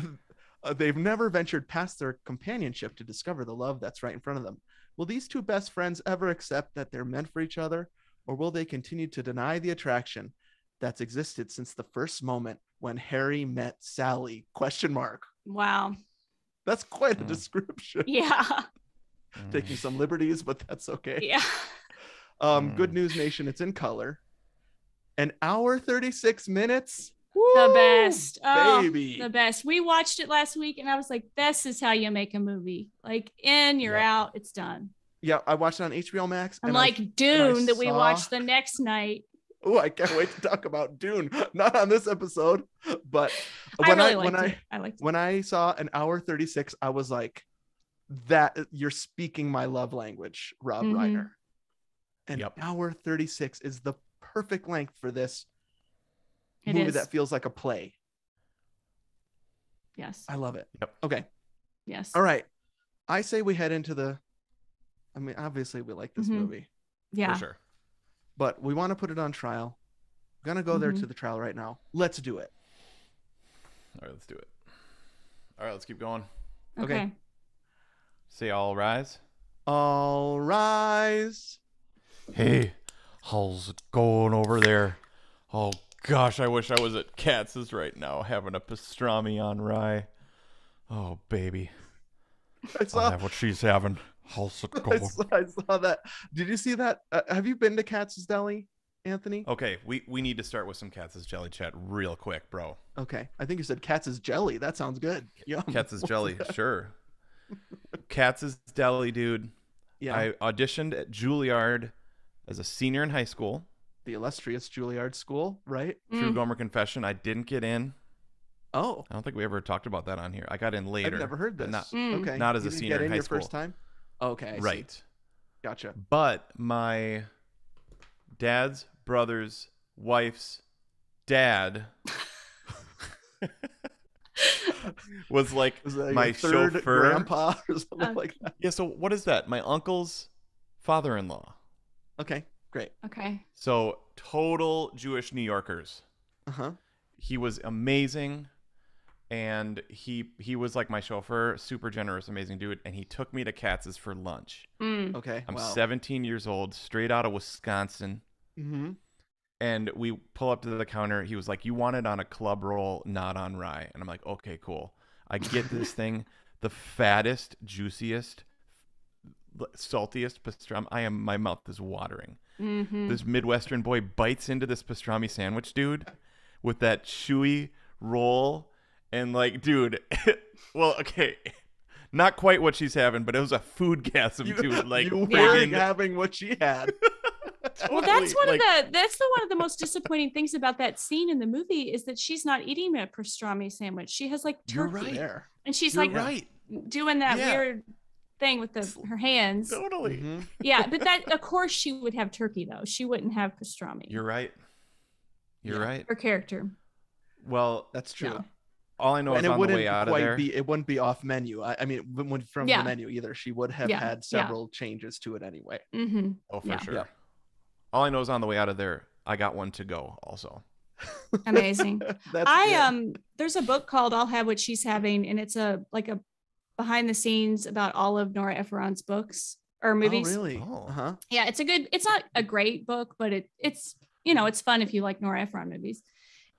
They've never ventured past their companionship to discover the love that's right in front of them. Will these two best friends ever accept that they're meant for each other, or will they continue to deny the attraction that's existed since the first moment when Harry met Sally? Question mark. Wow. That's quite a description. Yeah. Taking some liberties, but that's okay. Yeah. Good News Nation, it's in color. An hour 36 minutes. The best. Oh, baby. the best. We watched it last week and I was like, this is how you make a movie. Like in, you're out, it's done. Yeah, I watched it on HBO Max. Unlike Dune that we watched the next night. Oh, I can't wait to talk about Dune. Not on this episode, but when I saw an hour 36, I was like, that you're speaking my love language, Rob Reiner. And hour 36 is the perfect length for this movie that feels like a play. Yes. I love it. Yep. Okay. Yes. All right. I say we head into obviously we like this movie. Yeah. For sure. But we want to put it on trial. We're going to go there to the trial right now. Let's do it. All right, let's do it. All right, let's keep going. Okay. Say all rise. All rise. Hey, how's it going over there? Oh, gosh, I wish I was at Katz's right now having a pastrami on rye. Oh, baby. I'll have what she's having. How's it going? I saw that. Did you see that? Have you been to Katz's Deli, Anthony? Okay, we need to start with some Katz's Jelly chat real quick, bro. Okay. I think you said Katz's Jelly. That sounds good. Yum. Katz's Jelly, sure. Katz's Deli, dude. Yeah. I auditioned at Juilliard as a senior in high school. The illustrious Juilliard School, right? True Gomer confession, I didn't get in. Oh. I don't think we ever talked about that on here. I got in later. I've never heard this. Okay. Not as a senior in high your school. First time? Okay. I right. See. Gotcha. But my dad's brother's wife's dad was like my third chauffeur. Grandpa or something like that. Yeah, so what is that? My uncle's father-in-law. Okay, great. Okay. So total Jewish New Yorkers. Uh-huh. He was amazing. And he was like my chauffeur, super generous, amazing dude. And he took me to Katz's for lunch. Okay. I'm 17 years old, straight out of Wisconsin. Mm-hmm. And we pull up to the counter. He was like, you want it on a club roll, not on rye. And I'm like, okay, cool. I get this thing, the fattest, juiciest, saltiest pastrami. My mouth is watering. This Midwestern boy bites into this pastrami sandwich, dude, with that chewy roll. And like, dude, well, okay, not quite what she's having, but it was a foodgasm, dude. Like, you were having what she had. Totally. Well, that's one of the most disappointing things about that scene in the movie is that she's not eating a pastrami sandwich. She has like turkey, right. And she's doing that weird thing with her hands. Totally. Mm-hmm. Yeah, but that of course she would have turkey though. She wouldn't have pastrami. You're right. You're right. Her character. Well, that's true. Yeah. All I know is on the way out of there. It wouldn't be off menu. I mean, from the menu either. She would have had several changes to it anyway. Mm-hmm. Oh, for sure. Yeah. All I know is on the way out of there, I got one to go also. Amazing. There's a book called I'll Have What She's Having, and it's a behind the scenes about all of Nora Ephron's books or movies. Oh, really? Uh-huh. Yeah, it's not a great book, but it's it's fun if you like Nora Ephron movies.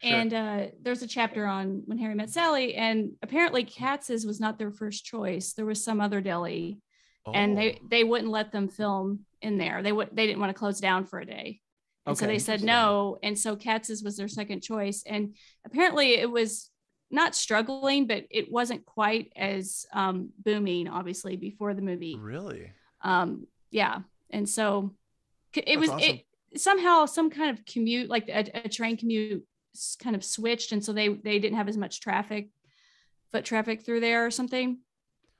Sure. And there's a chapter on When Harry Met Sally, and apparently Katz's was not their first choice. There was some other deli, and they wouldn't let them film in there. They didn't want to close down for a day, and so they said no. And so Katz's was their second choice, and apparently it was not struggling, but it wasn't quite as booming, obviously, before the movie. Really? Yeah, and so it was awesome. it somehow some kind of commute, like a train commute, kind of switched, and so they didn't have as much foot traffic through there or something.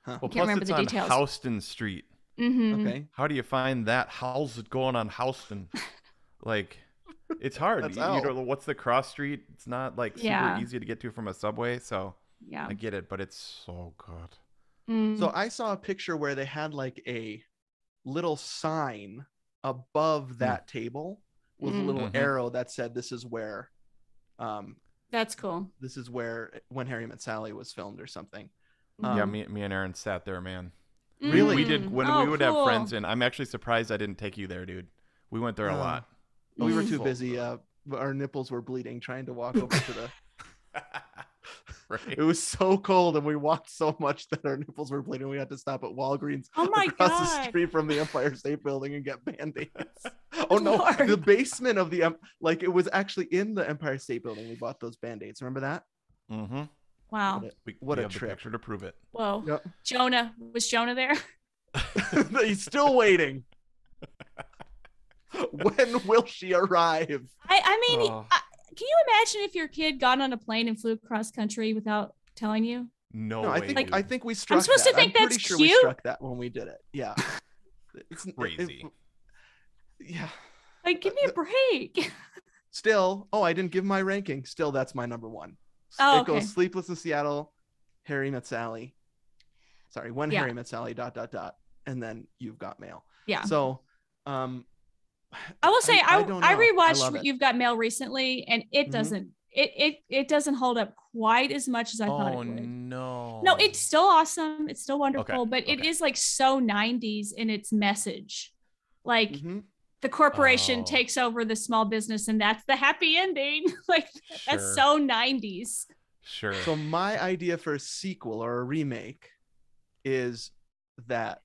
Well, I can't remember it's the on details. Houston Street. Mm-hmm. Okay. How do you find that? How's it going on Houston? Like, it's hard. You know, what's the cross street? It's not like super easy to get to from a subway. So yeah, I get it, but it's so good. So I saw a picture where they had like a little sign above that table with a little arrow that said, "This is where." That's cool. This is where When Harry Met Sally was filmed or something. Yeah, me and Aaron sat there, man. Really? We did when we would have friends in. I'm actually surprised I didn't take you there, dude. We went there a lot. We were too busy. Our nipples were bleeding trying to walk over to the. Right. It was so cold, and we walked so much that our nipples were bleeding. We had to stop at Walgreens across the street from the Empire State Building and get Band-Aids. Oh no, Lord. the basement of the like it was actually in the Empire State Building. We bought those Band-Aids. Remember that? Wow. What we a have trip. the picture to prove it. Whoa. Yep. Jonah, was Jonah there? He's still waiting. When will she arrive? I mean, can you imagine if your kid got on a plane and flew across country without telling you? No, I way, think I think we struck. I'm supposed to think I'm that's pretty sure cute. we struck that when we did it. Yeah, it's crazy. Yeah. Like, give me a break. Still, I didn't give my ranking. Still, that's my number one. Oh, it goes Sleepless in Seattle, Harry Met Sally. Sorry, When Harry Met Sally ... and then You've Got Mail. Yeah. So, I will say I rewatched You've Got Mail recently, and it doesn't it doesn't hold up quite as much as I thought it would. No, it's still awesome. It's still wonderful, but it is like so 90s in its message. Like the corporation takes over the small business, and that's the happy ending. Like that's so 90s. Sure. So my idea for a sequel or a remake is that.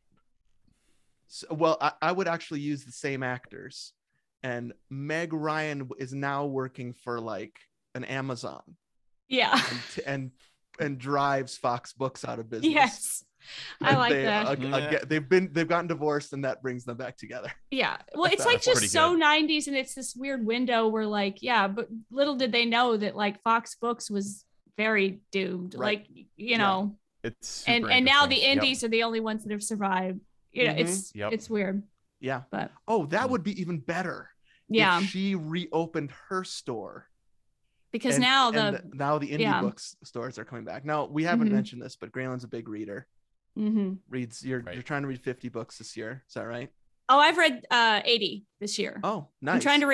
Well, I would actually use the same actors, and Meg Ryan is now working for like an Amazon. Yeah. And drives Fox Books out of business. Yes. I like that. They've gotten divorced, and that brings them back together. Yeah. Well, it's like just so 90s, and it's this weird window where like, but little did they know that like Fox Books was very doomed. Right. Like, you know, it's and now the indies are the only ones that have survived. You know, it's weird. Yeah. But that would be even better. Yeah. If she reopened her store. Because now the indie books stores are coming back. Now we haven't mentioned this, but Graylin's a big reader. Reads you're trying to read 50 books this year. Is that right? Oh, I've read 80 this year. Oh, nice. I'm trying to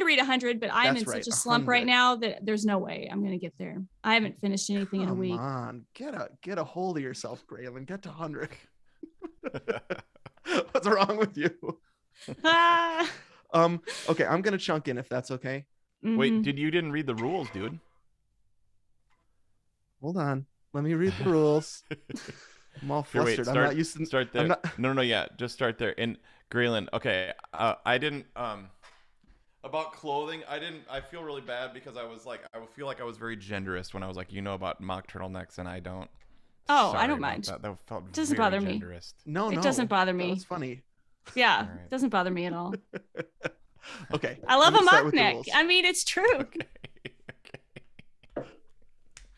read 100, but I'm in such a slump right now that there's no way I'm going to get there. I haven't finished anything in a week. Come on, get a hold of yourself, Graylin. Get to 100. What's wrong with you? Okay, I'm gonna chunk in if that's okay. Wait, you didn't read the rules, dude? Hold on, let me read the rules. I'm all flustered. I'm not used to start there. No, just start there. And Graylin, okay, I didn't about clothing. I feel really bad because I feel like I was very genderist when I was like, about mock turtlenecks, and I don't. Oh, I don't mind. That felt doesn't bother genderist. me. No, it doesn't bother me. That's funny. Yeah, it doesn't bother me at all. Okay. I love a mock neck. I mean, it's true.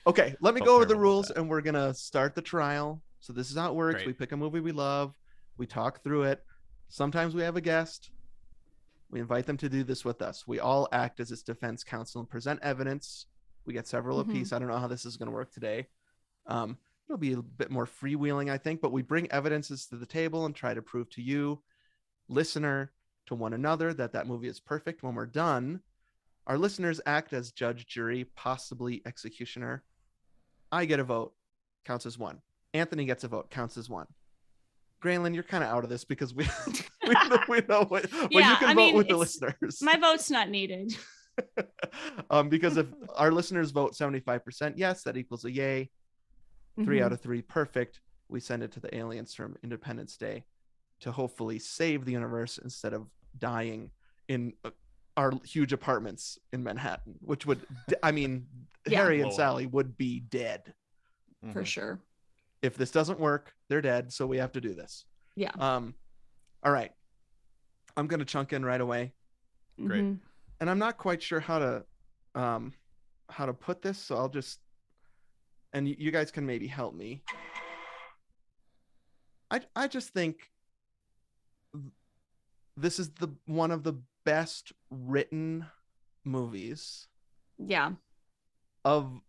Okay, let me go over the rules, and we're going to start the trial. So this is how it works. Great. We pick a movie we love. We talk through it. Sometimes we have a guest. We invite them to do this with us. We all act as its defense counsel and present evidence. We get several apiece. I don't know how this is going to work today. It'll be a bit more freewheeling, I think, but we bring evidences to the table and try to prove to you, listener, to one another that movie is perfect. When we're done, our listeners act as judge, jury, possibly executioner. I get a vote, counts as one. Anthony gets a vote, counts as one. Graylin, you're kind of out of this because we know what, but you can vote with the listeners. My vote's not needed. Because if our listeners vote 75% yes, that equals a yay. 3 out of 3 perfect. We send it to the aliens from Independence Day to hopefully save the universe instead of dying in our huge apartments in Manhattan, which would Harry and Sally would be dead for sure. If this doesn't work, they're dead, so we have to do this. Yeah. All right, I'm gonna chunk in right away. Great. And I'm not quite sure how to put this, so I'll just, and you guys can maybe help me. I just think this is one of the best written movies of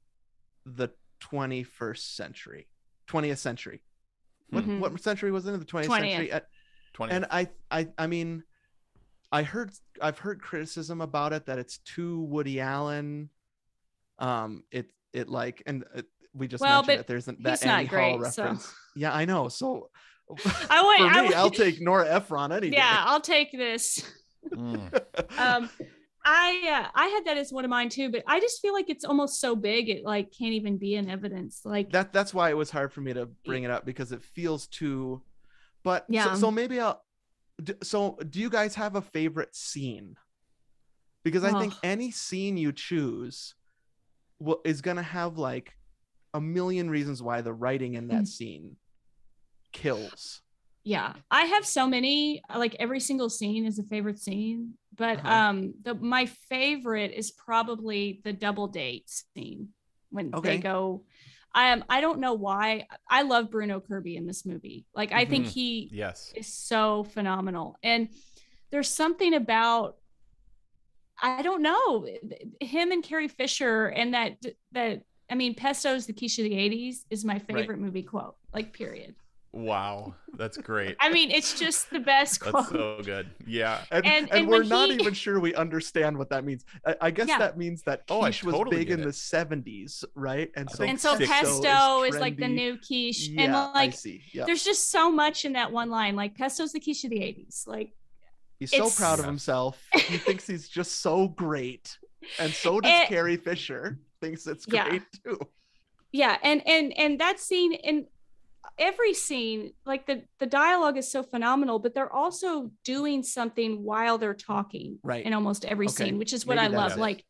the 20th century. What century was it? The 20th century? 20th. And I mean, I've heard criticism about it that it's too Woody Allen. We just mentioned it. There's that Annie Hall reference. So. Yeah, I know. So I'll take Nora Ephron any day. Yeah, I'll take this. I had that as one of mine too, but I just feel like it's almost so big it like can't even be in evidence. Like That's why it was hard for me to bring it up, because it feels too. But yeah. so maybe so do you guys have a favorite scene? Because I think any scene you choose is gonna have like a million reasons why the writing in that scene kills. Yeah, I have so many, like every single scene is a favorite scene, but my favorite is probably the double date scene when they go. I don't know why. I love Bruno Kirby in this movie. Like I think he is so phenomenal. And there's something about, I don't know, him and Carrie Fisher, and that I mean, Pesto's the Quiche of the 80s is my favorite movie quote, like period. Wow, that's great. I mean, it's just the best quote. That's so good. Yeah. And we're not even sure we understand what that means. I guess that means that quiche was big in the 70s, right? And so pesto is like the new quiche. Yeah, and like, I see. Yep. There's just so much in that one line. Like pesto's the quiche of the 80s. Like he's so proud of himself. He thinks he's just so great. And so does Carrie Fisher. Thinks it's great too. Yeah, and that scene, and every scene, like the dialogue is so phenomenal, but they're also doing something while they're talking, right, in almost every scene, which is what I love. Like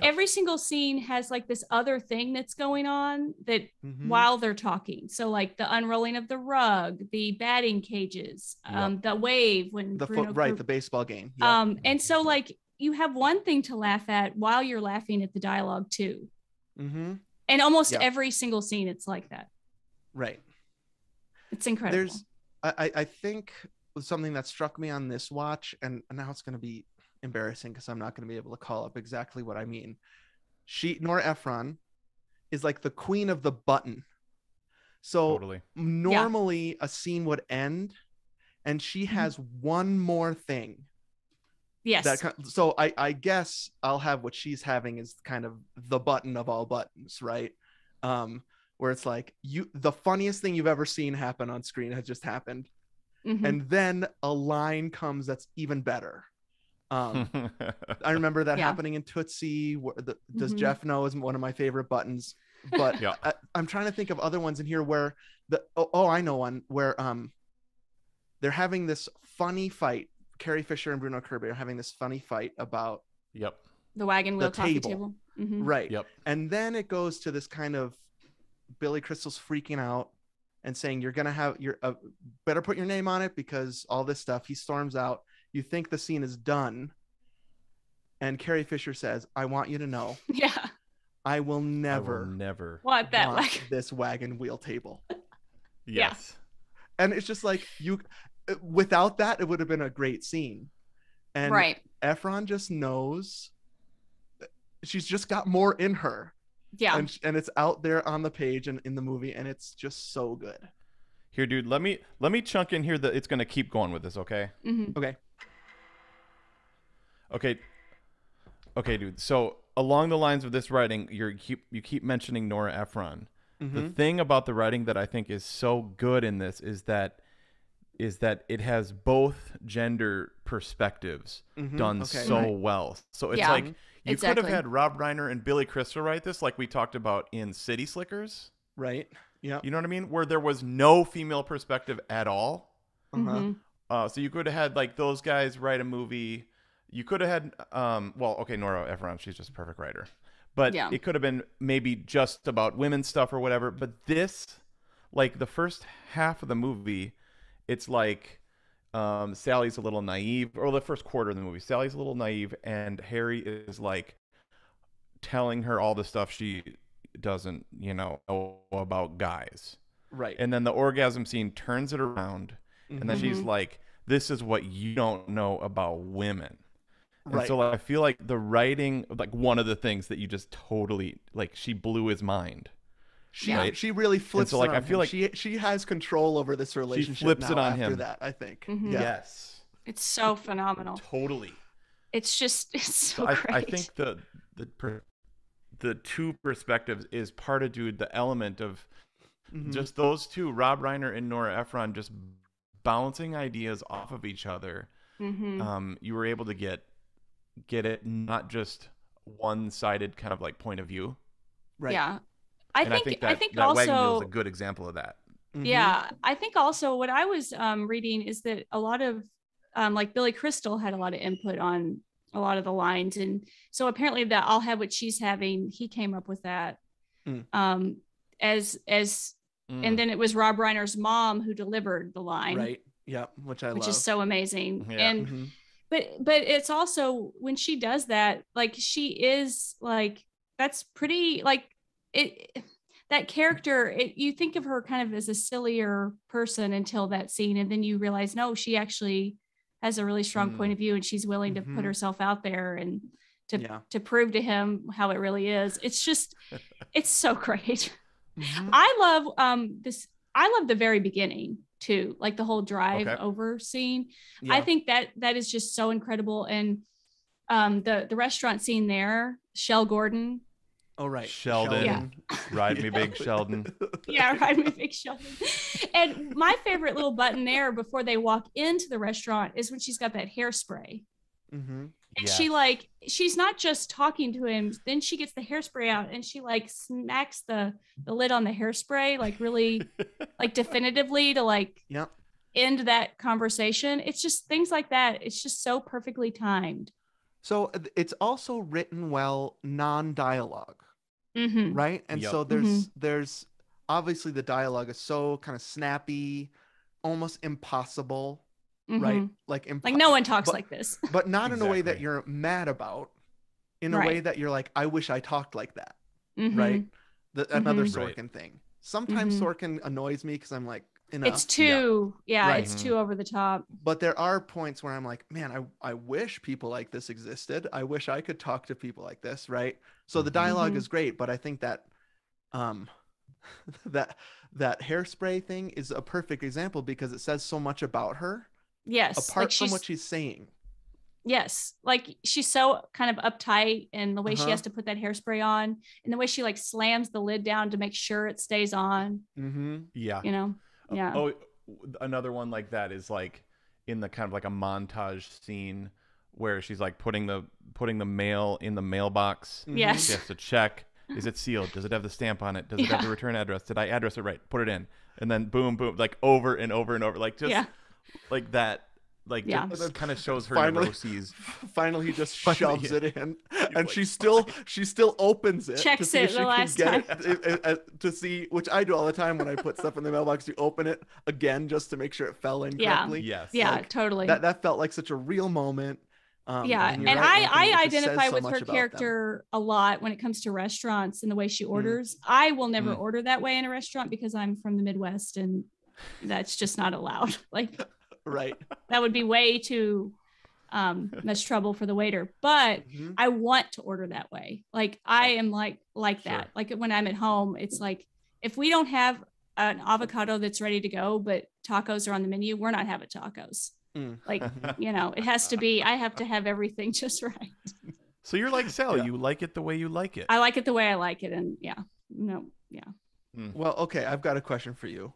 every single scene has like this other thing that's going on that while they're talking. So like the unrolling of the rug, the batting cages, the wave when the baseball game. And so like you have one thing to laugh at while you're laughing at the dialogue too. And almost every single scene it's like that. Right. It's incredible. I think something that struck me on this watch, and now it's going to be embarrassing because I'm not going to be able to call up exactly what I mean. Nora Ephron is like the queen of the button. So normally a scene would end and she has one more thing. Yes. So I guess I'll have what she's having is kind of the button of all buttons, right? Where it's like the funniest thing you've ever seen happen on screen has just happened. And then a line comes that's even better. I remember that happening in Tootsie. Does Jeff know is one of my favorite buttons. But I'm trying to think of other ones in here where I know one where they're having this funny fight. Carrie Fisher and Bruno Kirby are having this funny fight about the wagon wheel coffee table. Right. And then it goes to this kind of Billy Crystal's freaking out and saying, you're going to have better put your name on it because all this stuff. He storms out. You think the scene is done. And Carrie Fisher says, I want you to know. I will never want this wagon wheel table. Yes. And it's just like without that, it would have been a great scene. And Ephron just knows she's just got more in her. Yeah. And it's out there on the page and in the movie, and it's just so good. Here, dude, let me chunk in here that it's going to keep going with this, okay? Okay, dude. So along the lines of this writing, you keep mentioning Nora Ephron. The thing about the writing that I think is so good in this is that it has both gender perspectives done so well. So it's like you could have had Rob Reiner and Billy Crystal write this, like we talked about in City Slickers. Right. Yeah. You know what I mean? Where there was no female perspective at all. So you could have had like those guys write a movie. You could have had, Nora Ephron, she's just a perfect writer. But it could have been maybe just about women's stuff or whatever. But this, like the first half of the movie, it's like Sally's a little naive, or the first quarter of the movie, Sally's a little naive, and Harry is like telling her all the stuff she doesn't, know about guys. Right. And then the orgasm scene turns it around, and then she's like, this is what you don't know about women. And so I feel like the writing, like one of the things that you just totally, like she blew his mind. She really flips. So like I feel like she has control over this relationship. She flips it on after him. That I think. Yes. It's so phenomenal. Totally. It's so great. I think the two perspectives is part of the element of just those two, Rob Reiner and Nora Ephron, just bouncing ideas off of each other. You were able to get get it, not just one-sided kind of like point of view. Right. Yeah. And I think that wagon wheel is a good example of that. Yeah, I think also what I was reading is that a lot of like Billy Crystal had a lot of input on a lot of the lines, and so apparently that "I'll have what she's having," he came up with that. As and then it was Rob Reiner's mom who delivered the line, right? Yeah, which love. Is so amazing. Yeah. And but it's also when she does that, like she is like that's pretty like it. That character, you think of her kind of as a sillier person until that scene, and then you realize no, she actually has a really strong point of view, and she's willing to put herself out there and to prove to him how it really is. It's just, it's so great. I love this. I love the very beginning too, like the whole drive over scene. I think that is just so incredible, and the restaurant scene there, Shell Gordon. Oh, right. Sheldon. Yeah. Ride me big Sheldon. Yeah, ride me big Sheldon. And my favorite little button there before they walk into the restaurant is when she's got that hairspray. And she's not just talking to him. Then she gets the hairspray out and she like smacks the lid on the hairspray, like really like definitively to like end that conversation. It's just things like that. It's just so perfectly timed. So it's also written well, non-dialogue, right? And so there's obviously the dialogue is so kind of snappy, almost impossible, right? Like no one talks like this, but not in a way that you're mad about, in a way that you're like, I wish I talked like that, right? Another Sorkin thing. Sometimes Sorkin annoys me because I'm like, enough. It's too, it's too over the top. But there are points where I'm like, man, I wish people like this existed. I wish I could talk to people like this, right? So the dialogue is great, but I think that that hairspray thing is a perfect example because it says so much about her. Yes. Apart from what she's saying. Yes. Like she's so kind of uptight, and the way she has to put that hairspray on, and the way she like slams the lid down to make sure it stays on. Yeah. You know? Yeah. Oh, another one like that is like in the kind of like a montage scene where she's like putting the mail in the mailbox. Yes. She has to check. Is it sealed? Does it have the stamp on it? Does it have the return address? Did I address it right? Put it in. And then boom, boom, like over and over and over. Like just like that. Like just kind of shows her neuroses. Finally, he just shoves it in, and she still opens it. Checks it the last time to see, which I do all the time when I put stuff in the mailbox. You open it again just to make sure it fell in correctly. Yes. Yeah, like, totally. That felt like such a real moment. And I identify with her character a lot when it comes to restaurants and the way she orders. I will never order that way in a restaurant because I'm from the Midwest, and that's just not allowed. Like. Right. That would be way too much trouble for the waiter. But I want to order that way. Like I am like that. Like when I'm at home, it's like if we don't have an avocado that's ready to go, but tacos are on the menu, we're not having tacos. Like, it has to be, I have to have everything just right. So you're like Sal, you like it the way you like it. I like it the way I like it. And Well, okay. I've got a question for you.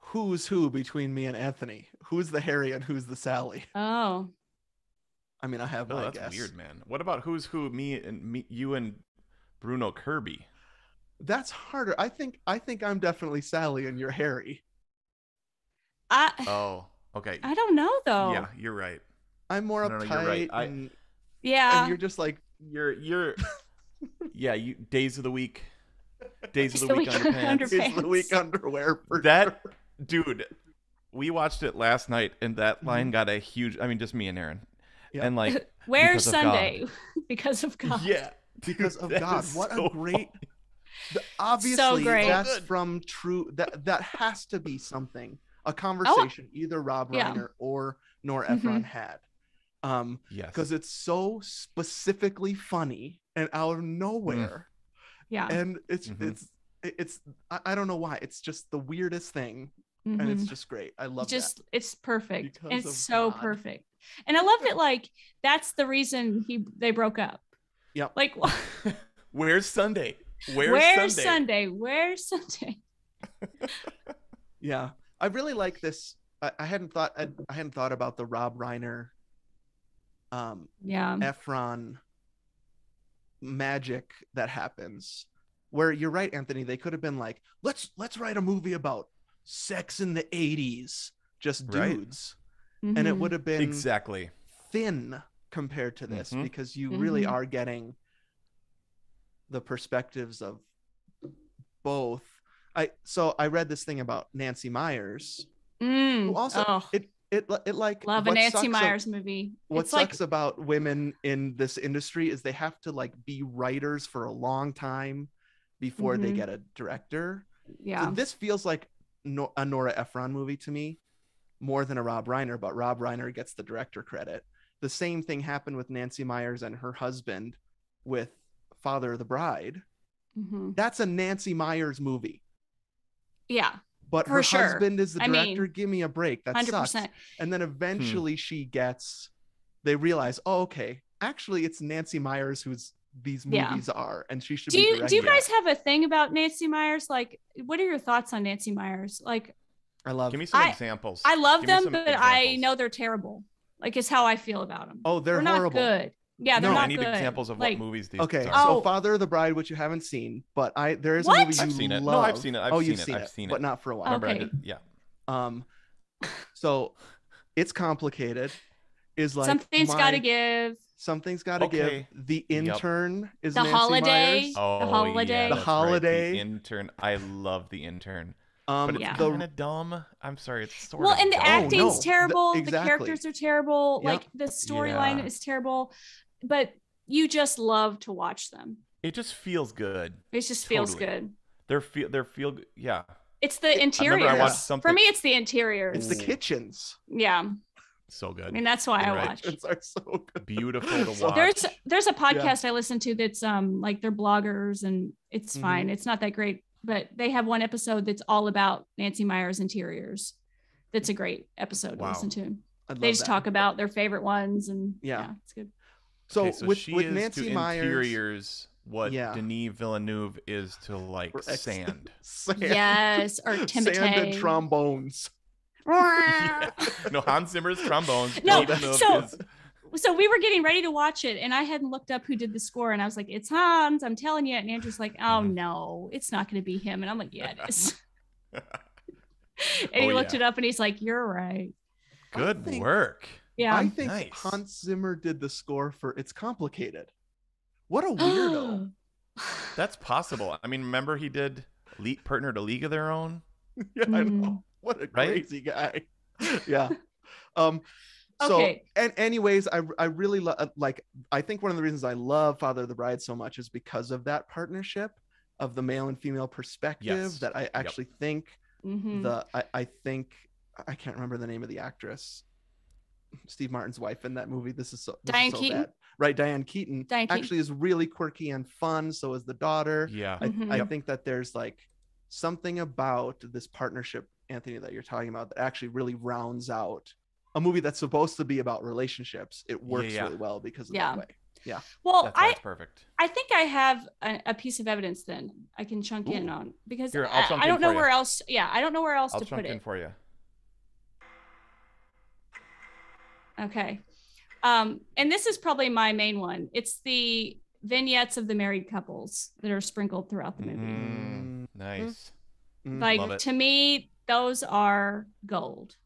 Who's who between me and Anthony? Who's the Harry and who's the Sally? Oh, I mean, I have my that's guess. Weird, man. What about who's who? You and Bruno Kirby. That's harder. I think I'm definitely Sally and you're Harry. Oh, okay. I don't know though. Yeah, you're right. I'm more uptight. You're right. And you're just like you're. Yeah, you days of the week. Days of the week underpants. Days of the week underwear. That. Dude, we watched it last night, and that line got a huge. I mean, just me and Aaron, and like, where's Sunday? Because of God. Yeah, because of God. What a great. Obviously, so great. That's from true. That has to be something. A conversation either Rob Reiner or Nora Ephron had. Yes, because it's so specifically funny and out of nowhere. Yeah, and it's I don't know why. It's just the weirdest thing. And it's just great. I love that. It's perfect. It's so perfect. And I love that, like, that's the reason they broke up. Yep. Like, where's Sunday? Where's Sunday? Where's Sunday? Yeah. I really like this. I hadn't thought about the Rob Reiner Efron magic that happens, where you're right, Anthony, they could have been like, let's write a movie about sex in the 80s, just dudes. And it would have been exactly thin compared to this, because you really are getting the perspectives of both. I read this thing about Nancy Myers, who also it like love a Nancy Myers movie. What sucks about women in this industry is they have to like be writers for a long time before they get a director. Yeah. So this feels like a Nora Ephron movie to me more than a Rob Reiner, but Rob Reiner gets the director credit. The same thing happened with Nancy Myers and her husband with Father of the Bride. That's a Nancy Myers movie. Yeah. But her husband is the director. Give me a break. That 100%. sucks. And then eventually they realize, oh, okay, actually it's Nancy Myers who's these movies are, and she should be directing. Do you guys have a thing about Nancy Myers? Like, what are your thoughts on Nancy Myers? Like, give me some examples. I love them, but I know they're terrible. Like, is how I feel about them. Oh, they're horrible. Not good. Yeah, they're not I need good. examples of what movies these are. Okay, so Father of the Bride, which you haven't seen, but there is a movie you I've seen it. love. No, I've seen it. You've seen it, but not for a while. Okay. So it's complicated. Is like something's got to give. Something's got to give. The Intern is the Nancy Holiday. Myers. Oh, the Holiday. The Holiday. Right. The Intern. I love The Intern. But it's kind of dumb. I'm sorry, it's sort of and the dumb. acting's terrible. Exactly. The characters are terrible. Like the storyline is terrible, but you just love to watch them. It just feels good. It just feels good. They're feel yeah. It's the interior. For me, it's the interior. It's the kitchens. Yeah. So good. I mean, that's why I watch. Kitchens are so good. Beautiful to watch. There's a podcast I listen to that's like they're bloggers, and it's fine. It's not that great, but they have one episode that's all about Nancy Myers interiors. That's a great episode to listen to. They just talk about their favorite ones, and it's good. So with Nancy to Myers, interiors, what Denis Villeneuve is to like sand. Yes, or Timotei. Sand and trombones. No, Hans Zimmer's trombones. No, so we were getting ready to watch it, and I hadn't looked up who did the score, and I was like, "It's Hans." I'm telling you, and Andrew's like, "Oh no, it's not going to be him," and I'm like, "Yeah, it is." And he looked it up, and he's like, "You're right." Good work. Yeah, I think Hans Zimmer did the score for It's Complicated. What a weirdo. That's possible. I mean, remember he did Partner to League of Their Own? Yeah, I know. What a crazy guy. Yeah. So, and anyways, I really like, I think one of the reasons I love Father of the Bride so much is because of that partnership of the male and female perspective that I actually think I think, I can't remember the name of the actress, Steve Martin's wife in that movie. This is so bad. Right. Diane Keaton actually is really quirky and fun. So is the daughter. Yeah. I think that there's like something about this partnership, Anthony, that you're talking about that actually really rounds out a movie that's supposed to be about relationships. It works really well because of that way. Yeah. Well, that's perfect. I think I have a piece of evidence then I can chunk in on, because Here, I don't know where else. Yeah. I don't know where else to put it. I'll chunk in for you. Okay. And this is probably my main one. It's the vignettes of the married couples that are sprinkled throughout the movie. Nice. Like, to me, those are gold.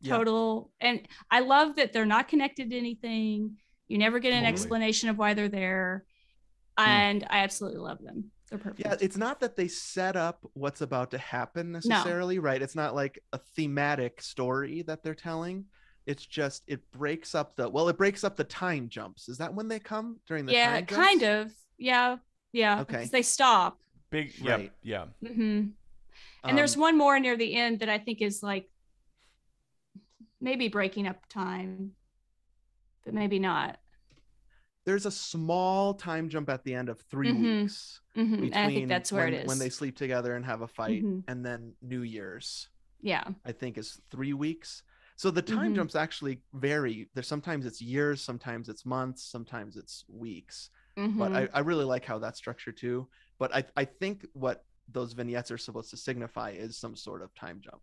Total. And I love that they're not connected to anything. You never get an explanation of why they're there. And I absolutely love them. They're perfect. Yeah, it's not that they set up what's about to happen necessarily, right? It's not like a thematic story that they're telling. It's just, it breaks up the time jumps. Is that when they come during the time jumps? Kind of. Yeah. Okay. Because they stop. Big. Right. Yeah. Mm-hmm. And there's one more near the end that I think is like maybe breaking up time, but maybe not. There's a small time jump at the end of 3 weeks. And I think that's where it is. When they sleep together and have a fight, and then New Year's. Yeah. I think is 3 weeks. So the time jumps actually vary. There's sometimes it's years, sometimes it's months, sometimes it's weeks. But I really like how that's structured too. But I think what those vignettes are supposed to signify is some sort of time jump.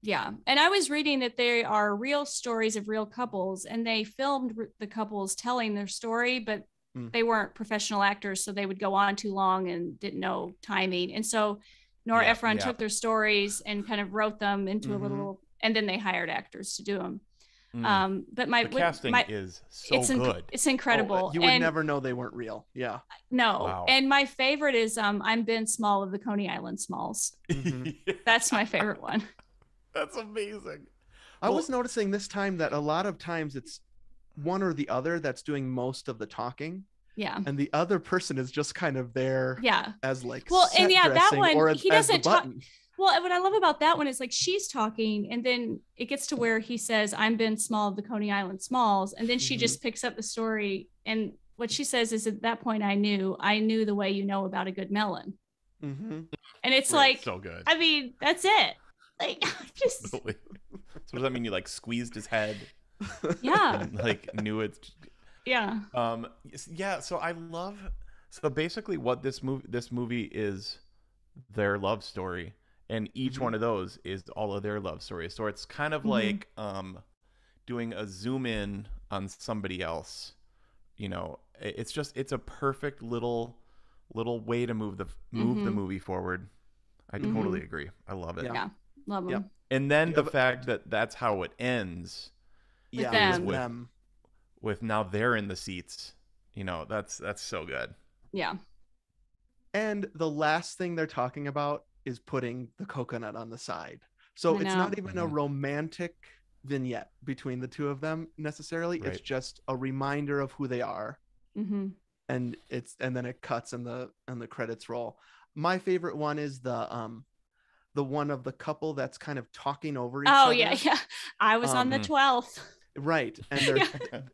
Yeah. And I was reading that they are real stories of real couples, and they filmed the couples telling their story, but they weren't professional actors. So they would go on too long and didn't know timing. And so Nora Ephron took their stories and kind of wrote them into a little, and then they hired actors to do them. But the casting is so good. It's incredible. You would never know they weren't real. Yeah. No. Wow. And my favorite is I'm Ben Small of the Coney Island Smalls. That's my favorite one. That's amazing. I was noticing this time that a lot of times it's one or the other that's doing most of the talking. Yeah. And the other person is just kind of there as like and that one he doesn't talk. Well, what I love about that one is like she's talking, and then it gets to where he says, "I'm Ben Small of the Coney Island Smalls," and then she just picks up the story, and what she says is, "At that point, I knew the way you know about a good melon." And it's like, so good. I mean, that's it. Like, just. So does that mean you like squeezed his head? Yeah. And, like knew it. Yeah. Yeah. So I love. So basically, what this movie is, their love story, and each one of those is all of their love stories. So it's kind of like doing a zoom in on somebody else. You know, it's a perfect little way to move the movie forward. I totally agree. I love it. Yeah. Love them. Yep. And then the fact that that's how it ends. With now they're in the seats. You know, that's so good. Yeah. And the last thing they're talking about is putting the coconut on the side. So it's not even a romantic vignette between the two of them necessarily. Right. It's just a reminder of who they are. And then it cuts and the credits roll. My favorite one is the one of the couple that's kind of talking over each other. Oh yeah. I was on the 12th. Right. And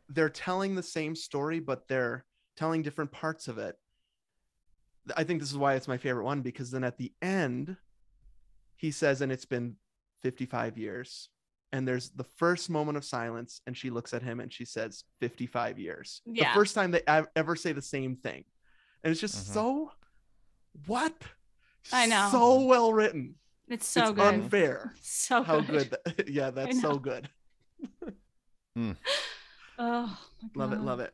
they're telling the same story, but they're telling different parts of it. I think this is why it's my favorite one, because then at the end he says, and it's been 55 years. And there's the first moment of silence, and she looks at him and she says 55 years. Yeah. The first time they ever say the same thing. And it's just I know. So well written. It's so it's good. Unfair. So how good. That's so good. Oh my God. Love it.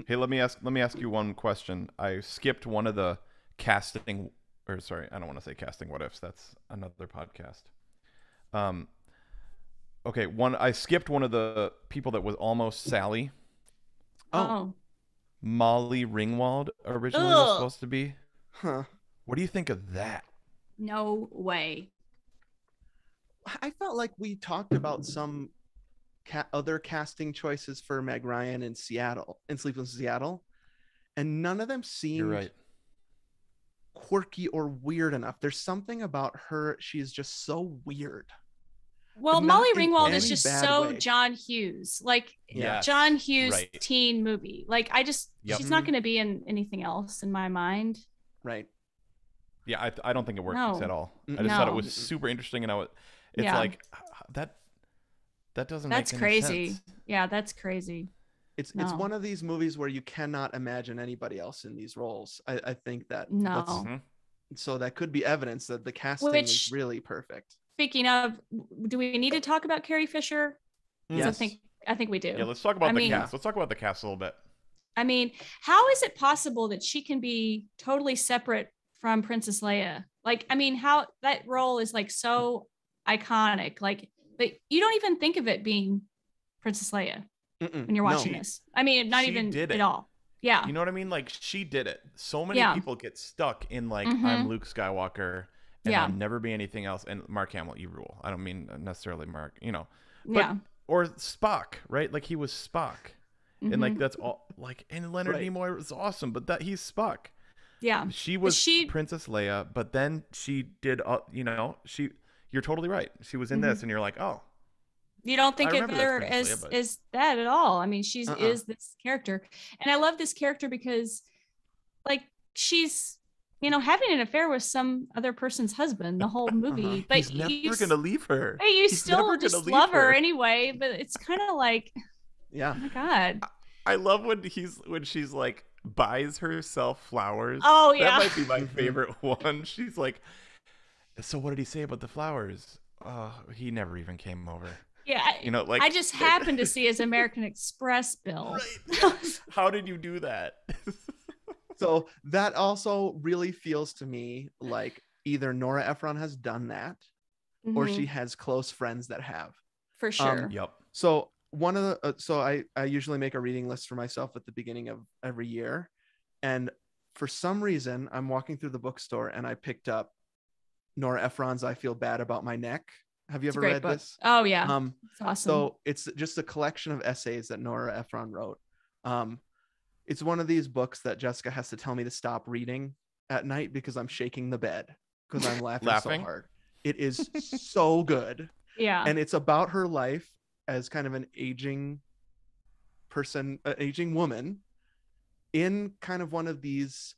Hey, let me ask you one question. I skipped one of the casting, or sorry, I don't want to say casting what ifs. That's another podcast. Okay, I skipped one of the people that was almost Sally. Oh. Molly Ringwald originally was supposed to be. Huh. What do you think of that? No way. I felt like we talked about some other casting choices for Meg Ryan in Sleepless in Seattle, and none of them seemed quirky or weird enough. There's something about her. She is just so weird. Well, Molly Ringwald is just so way. John Hughes, like John Hughes teen movie. Like she's not going to be in anything else in my mind. Right. Yeah, I don't think it works at all. I just thought it was super interesting, and it's like that doesn't make any crazy. sense. Yeah, that's crazy. It's one of these movies where you cannot imagine anybody else in these roles. I think that so that could be evidence that the casting is really perfect. Speaking of, do we need to talk about Carrie Fisher? Yes. I think we do. Yeah, let's talk about the cast. Let's talk about the cast a little bit. I mean, how is it possible that she can be totally separate from Princess Leia? Like, I mean, how that role is like so iconic. Like, but you don't even think of it being Princess Leia when you're watching this. I mean, not even at all. Yeah. You know what I mean? Like, she did it. So many people get stuck in like, I'm Luke Skywalker and I'll never be anything else. And Mark Hamill, you rule. I don't mean necessarily Mark, but, or Spock, right? Like, he was Spock. And like, that's all like, and Leonard Nimoy was awesome, but he's Spock. Yeah. She was Princess Leia, but then she did, you're totally right. She was in this and you're like, oh. You don't think of her as that at all. I mean, she is this character. And I love this character because like she's, having an affair with some other person's husband the whole movie. But he's never going to leave her. You still just love her anyway. But it's kind of like, yeah. Oh my God. I love when she's like buys herself flowers. Oh yeah. That might be my favorite one. She's like, So what did he say about the flowers? He never even came over. Yeah, Like I just happened to see his American Express bill. Right. How did you do that? So that also really feels to me like either Nora Ephron has done that, or she has close friends that have. For sure. Yep. So one of the I usually make a reading list for myself at the beginning of every year, and for some reason I'm walking through the bookstore and I picked up Nora Ephron's "I Feel Bad About My Neck." Have you ever read this? Oh yeah, it's awesome. So it's just a collection of essays that Nora Ephron wrote. It's one of these books that Jessica has to tell me to stop reading at night because I'm shaking the bed because I'm laughing so hard. It is so good. Yeah. And it's about her life as kind of an aging woman in kind of one of these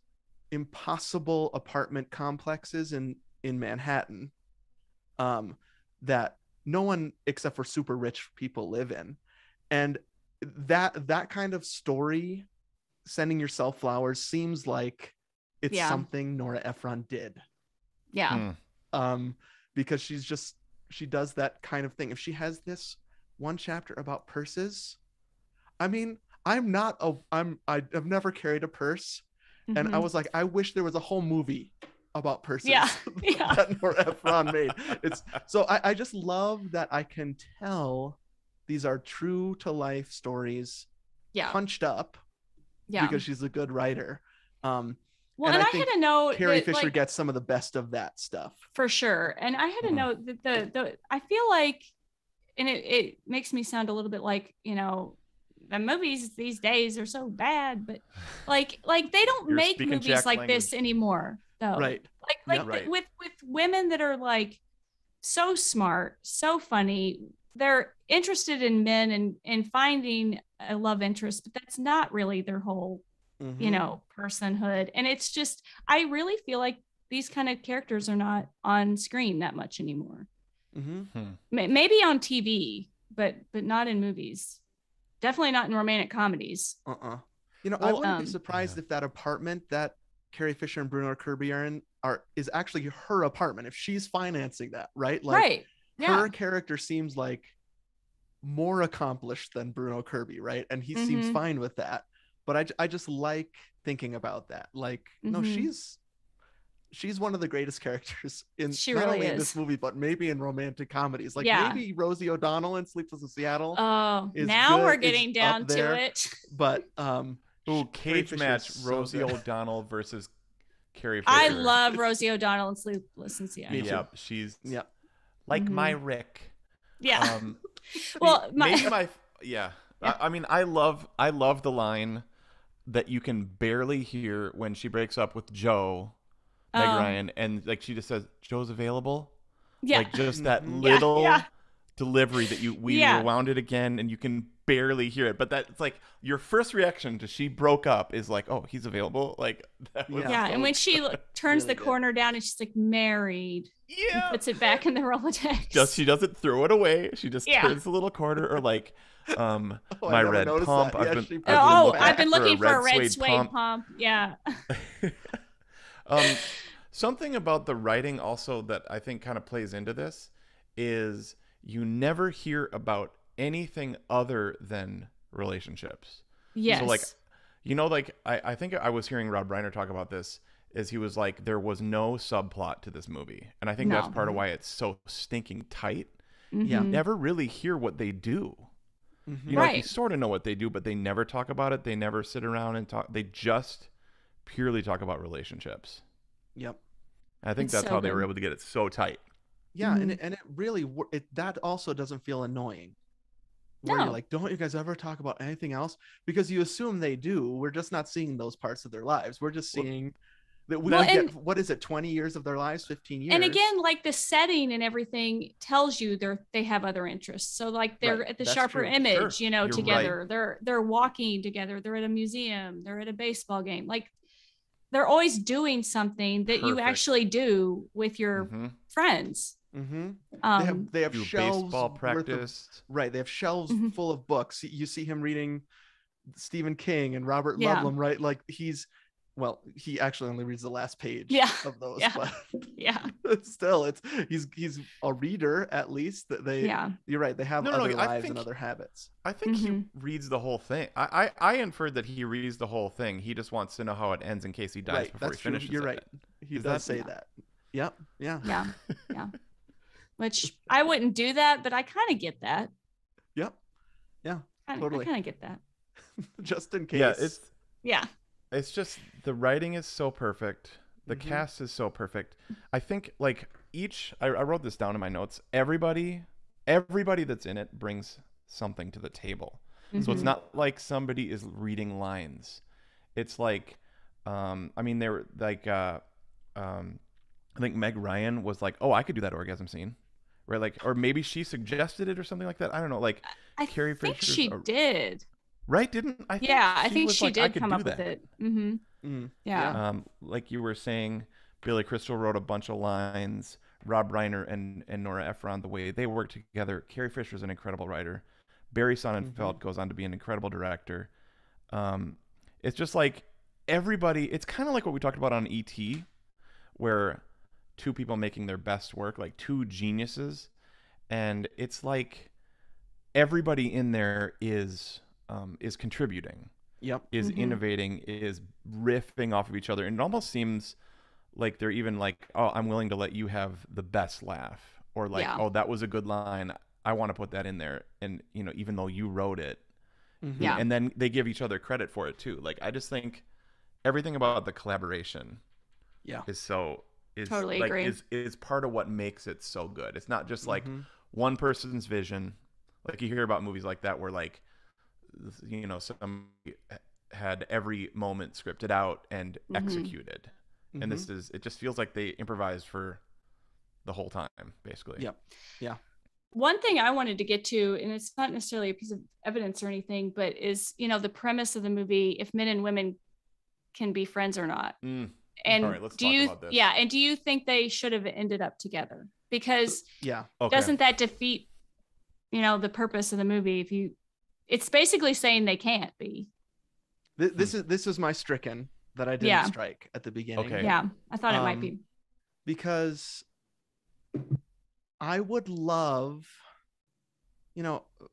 impossible apartment complexes in Manhattan, that no one except for super rich people live in. And that kind of story, sending yourself flowers, seems like it's something Nora Ephron did. Yeah. Because she does that kind of thing. If she has this one chapter about purses, I mean, I've never carried a purse, and I was like, I wish there was a whole movie about purses that Nora Ephron made. So I just love that I can tell these are true to life stories, punched up, because she's a good writer. Well, and I had to know Carrie Fisher gets some of the best of that stuff. For sure. And I had to know that the I feel like, and it makes me sound a little bit like, the movies these days are so bad, but like they don't make movies like this anymore, though. Right. With women that are like so smart, so funny, they're interested in men and finding a love interest, but that's not really their whole personhood. And it's just, I really feel like these kind of characters are not on screen that much anymore. Maybe on TV, but not in movies. Definitely not in romantic comedies. I wouldn't be surprised if that apartment that Carrie Fisher and Bruno Kirby are in is actually her apartment, if she's financing that, right? Like, her character seems like more accomplished than Bruno Kirby, right? And he seems fine with that. But I just like thinking about that. Like, no, she's one of the greatest characters in only in this movie, but maybe in romantic comedies. Like maybe Rosie O'Donnell in Sleepless in Seattle. Oh, now we're getting down to it. But cage match Rosie O'Donnell versus Carrie Fisher. I love Rosie O'Donnell in Sleepless in Seattle. Yep, she's like my Rick. Yeah. I mean, I love the line that you can barely hear when she breaks up with Joe, Meg Ryan, and like she just says, "Joe's available." Yeah. Like just that little delivery that we rewound it again, and you can barely hear it. But that's like your first reaction to she broke up is like, "Oh, he's available." Like that was and when she turns really the corner down and she's like married, puts it back in the Rolodex. She doesn't throw it away. She just turns the little corner, or like. My red pump. I've been looking for a red suede pump. Yeah. Something about the writing also that I think kind of plays into this is you never hear about anything other than relationships. Yes. So like, I think I was hearing Rob Reiner talk about this, is he was like, there was no subplot to this movie. And I think that's part of why it's so stinking tight. You never really hear what they do. Like you sort of know what they do, but they never talk about it. They never sit around and talk. They just purely talk about relationships. Yep. And I think that's how they were able to get it so tight. Yeah, and it really that also doesn't feel annoying. Where you're like, don't you guys ever talk about anything else? Because you assume they do. We're just not seeing those parts of their lives. We're just seeing that we get, what is it, 20 years of their lives, 15 years. And again, like the setting and everything tells you they have other interests. So like they're at the Sharper Image, together. Right. They're walking together. They're at a museum. They're at a baseball game. Like they're always doing something that you actually do with your friends. They have shelves baseball practice. They have shelves full of books. You see him reading Stephen King and Robert Ludlum, right? Like well, he actually only reads the last page of those, but still, he's a reader at least. You're right. They have other lives and other habits. I think he reads the whole thing. I inferred that he reads the whole thing. He just wants to know how it ends in case he dies before he finishes it. You're right. He does say that. Yep. Yeah. Yeah. Which I wouldn't do that, but I kind of get that. Yep. Yeah. Totally. I kind of get that. Just in case. It's just the writing is so perfect. The cast is so perfect. I think like I wrote this down in my notes. Everybody that's in it brings something to the table. So it's not like somebody is reading lines. It's like, they were like, I think Meg Ryan was like, oh, I could do that orgasm scene. Right. Like, or maybe she suggested it or something like that. I don't know. Like Carrie Fisher. I think she did. Right? Didn't I? I think she did come up with it. Yeah. Like you were saying, Billy Crystal wrote a bunch of lines. Rob Reiner and Nora Ephron, the way they work together. Carrie Fisher's an incredible writer. Barry Sonnenfeld goes on to be an incredible director. It's just like everybody. It's kind of like what we talked about on E.T., where two people making their best work, like two geniuses, and it's like everybody in there is contributing, is innovating, is riffing off of each other, and it almost seems like they're even like, oh, I'm willing to let you have the best laugh, or like, oh, that was a good line, I want to put that in there, and even though you wrote it, and then they give each other credit for it too. Like I just think everything about the collaboration, is totally like agree. is part of what makes it so good. It's not just like one person's vision. Like you hear about movies like that where like some had every moment scripted out and executed, and it just feels like they improvised for the whole time basically. One thing I wanted to get to, and it's not necessarily a piece of evidence or anything, but is the premise of the movie, if men and women can be friends or not. And all right, let's talk about this. And do you think they should have ended up together? Because okay. Doesn't that defeat, the purpose of the movie? It's basically saying they can't be. This is my stricken that I didn't strike at the beginning. Okay. Yeah, I thought it might be. Because I would love,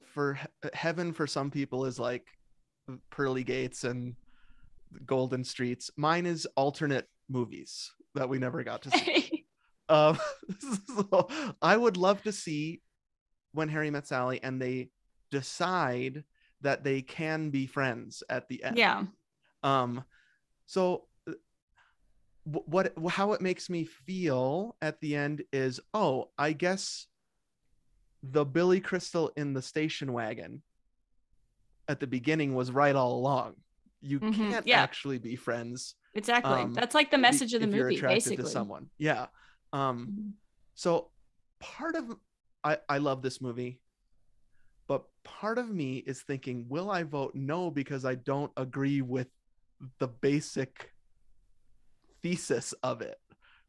for heaven for some people is like pearly gates and golden streets. Mine is alternate movies that we never got to see. So I would love to see When Harry Met Sally and they decide that they can be friends at the end. So how it makes me feel at the end is, oh, I guess the Billy Crystal in the station wagon at the beginning was right all along. You can't actually be friends. Exactly. That's like the message of the movie. If you're attracted basically. to someone. Yeah. So part of, I love this movie, but part of me is thinking, will I vote no because I don't agree with the basic thesis of it,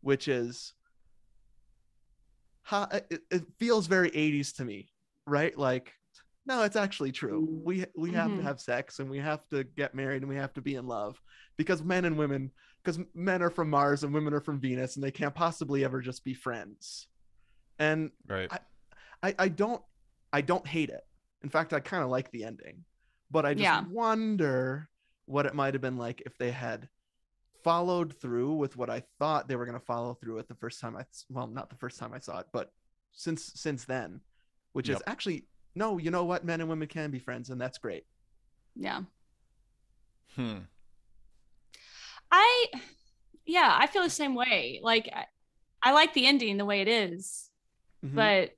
which is it feels very 80s to me, right? Like, no, it's actually true. We have to have sex and we have to get married and we have to be in love because men are from Mars and women are from Venus and they can't possibly ever just be friends. And right. I don't hate it. In fact, I kind of like the ending, but I just wonder what it might have been like if they had followed through with what I thought they were going to follow through with the first time not the first time I saw it, but since then, which is actually, no, you know what? Men and women can be friends, and that's great. Yeah. I feel the same way. Like, I like the ending the way it is, but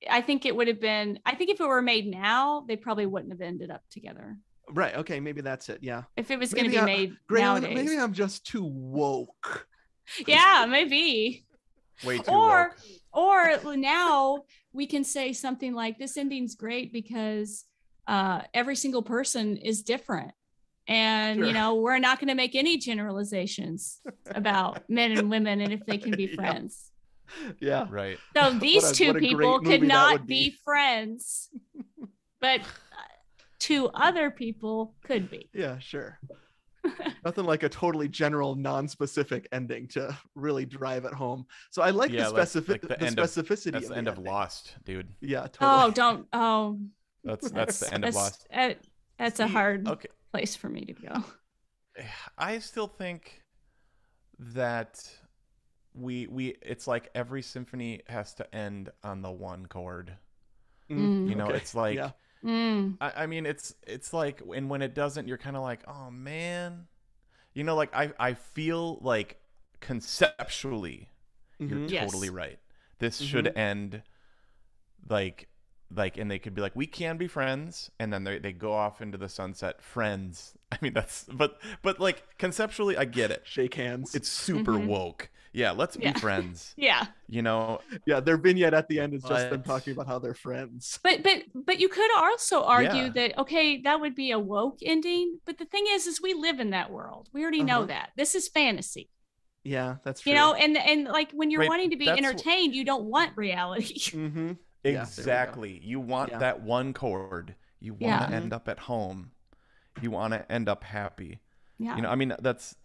I think it would have been, I think if it were made now, they probably wouldn't have ended up together. Right. Okay. Maybe that's it. Yeah. If it was going to be made Graylin, nowadays. Maybe I'm just too woke. Yeah, maybe. Way too woke. Or now we can say something like, this ending's great because every single person is different. And, we're not going to make any generalizations about men and women and if they can be friends. Yeah. Right. So these two people could not be friends, but two other people could be. Yeah, sure. Nothing like a totally general, non-specific ending to really drive it home. So I like the specificity. That's of the end of ending. Lost, dude. Yeah, totally. Oh, don't. Oh, That's the end of Lost. That's a hard place for me to go. I still think that we it's like every symphony has to end on the one chord. You know, it's like, yeah. I mean, it's like, and when it doesn't, you're kind of like, oh man, you know, like I feel like conceptually, you're totally right. This should end like, and they could be like, we can be friends, and then they go off into the sunset, friends. I mean, but like conceptually, I get it. Shake hands. It's super woke. Yeah, let's be friends. Yeah. You know. Yeah, their vignette at the end is just them talking about how they're friends. But you could also argue that, okay, that would be a woke ending. But the thing is we live in that world. We already know that. This is fantasy. Yeah, that's true. You know, and like when you're wanting to be entertained, you don't want reality. Exactly. You want that one chord. You want to end up at home. You want to end up happy. Yeah. You know, I mean, that's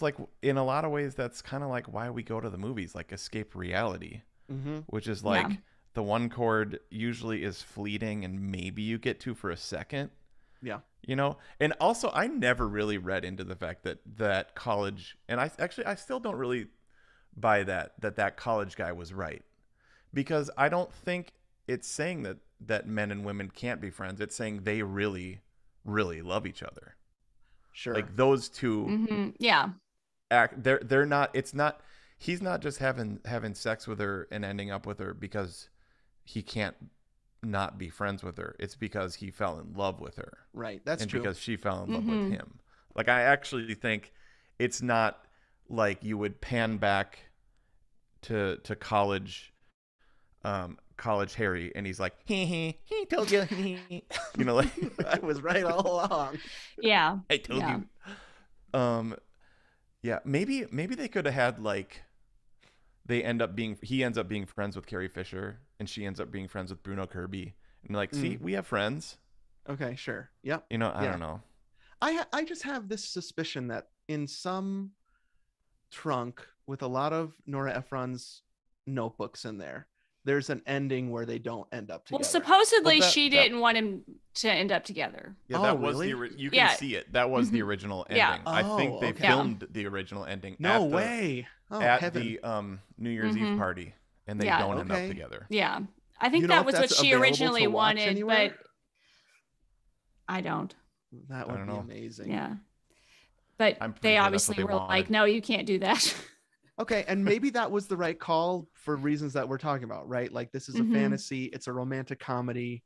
like, in a lot of ways, that's kind of like why we go to the movies, like escape reality, which is like the one chord usually is fleeting and maybe you get to for a second. Yeah. You know, and also I never really read into the fact that college, and I still don't really buy that college guy was right, because I don't think it's saying that men and women can't be friends. It's saying they really, really love each other. Sure. Like those two. They're not. It's not. He's not just having sex with her and ending up with her because he can't not be friends with her. It's because he fell in love with her. Right. That's true. And because she fell in love with him. Like, I actually think it's not like you would pan back to college Harry, and he's like, he told you, you know, like, I was right all along. Yeah, I told you. Yeah, maybe they could have had, like, he ends up being friends with Carrie Fisher, and she ends up being friends with Bruno Kirby, and like, see, we have friends. Okay, sure. Yep. You know, I don't know. I just have this suspicion that in some trunk with a lot of Nora Ephron's notebooks in there, there's an ending where they don't end up together. Well, supposedly she didn't want him to end up together. Yeah, that was really? You can see it. That was the original ending. Yeah. I think they filmed the original ending. No way. At heaven. The New Year's Eve party, and they don't end up together. Yeah, I think that was what she originally wanted, but I don't. That would be amazing. Yeah, but they obviously were like, no, you can't do that. Okay, and maybe that was the right call for reasons that we're talking about, right? Like, this is a fantasy, it's a romantic comedy.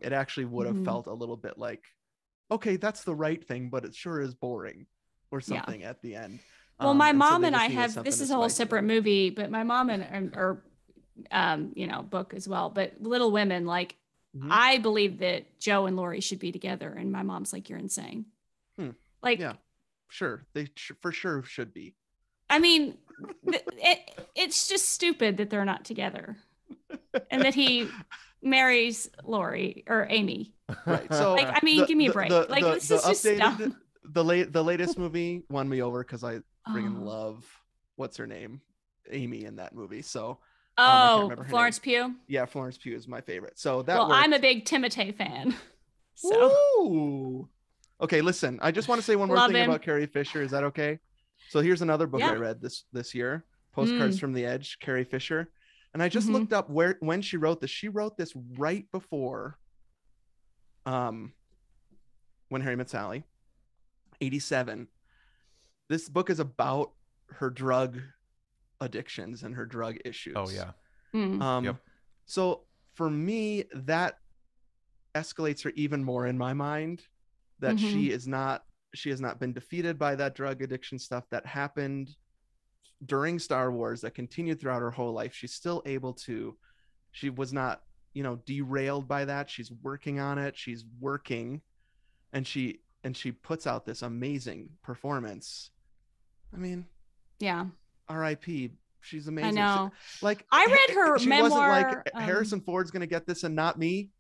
It actually would have felt a little bit like, okay, that's the right thing, but it sure is boring or something at the end. Well, my mom and I have, this is a whole separate movie, but my mom or book as well, but Little Women, like, I believe that Joe and Lori should be together, and my mom's like, you're insane. Like, yeah, sure, they for sure should be. I mean, it's just stupid that they're not together, and that he marries Lori or Amy. Right. So, like, I mean, give me a break. Like, this is just dumb. The latest movie won me over because I freaking love what's her name, Amy, in that movie. So. Florence Pugh. Yeah, Florence Pugh is my favorite. So that. Well, I'm a big Timothée fan. So. Ooh. Okay, listen. I just want to say one more thing about Carrie Fisher. Is that okay? So here's another book I read this year, Postcards from the Edge, Carrie Fisher. And I just looked up when she wrote this. She wrote this right before When Harry Met Sally, 87. This book is about her drug addictions and her drug issues. Oh, yeah. Yep. So for me, that escalates her even more in my mind, that she has not been defeated by that drug addiction stuff that happened during Star Wars, that continued throughout her whole life. She's still able to, she was not, derailed by that. She's working on it. She's working, and she puts out this amazing performance. I mean, yeah. R.I.P. She's amazing. I know. Like, I read her she memoir. Wasn't like, Harrison Ford's going to get this and not me.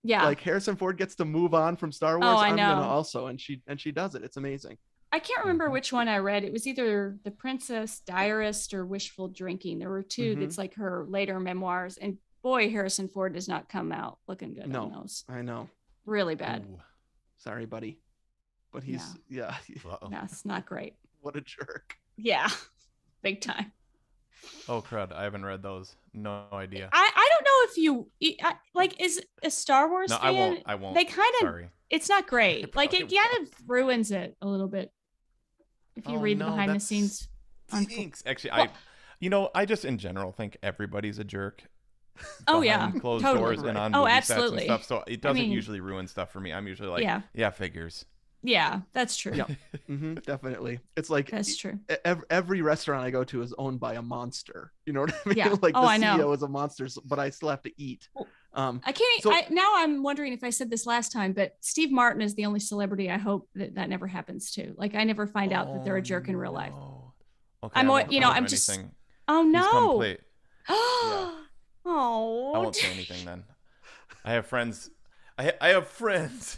Yeah. Like Harrison Ford gets to move on from Star Wars. Oh, I I'm gonna know. also, and she does it. It's amazing. I can't remember which one I read. It was either The Princess Diarist or Wishful Drinking. There were two that's like her later memoirs. And boy, Harrison Ford does not come out looking good on those. I know. Really bad. Ooh. Sorry, buddy. But he's, yeah. That's not great. What a jerk. Yeah. Big time. Oh, crud. I haven't read those. No idea. I don't know if you, like, is a Star Wars No, fan? I won't. They kind of, Sorry. it's not great. It Like, it kind of ruins it a little bit. If you read the behind the scenes. Thanks. Actually, I just in general think everybody's a jerk. Oh yeah, closed totally. doors and on oh, movie absolutely. sets and stuff. So it doesn't usually ruin stuff for me. I'm usually like, yeah, figures. Yeah, that's true. Yeah, definitely. It's like that's true. Every restaurant I go to is owned by a monster. You know what I mean? Yeah. Like the I know. CEO is a monster, but I still have to eat. I can't. Now I'm wondering if I said this last time, but Steve Martin is the only celebrity I hope that never happens to. Like I never find out that they're a jerk in real life. Okay, I'm just. Oh no. Yeah. Oh. I won't say anything then. I have friends. I have friends.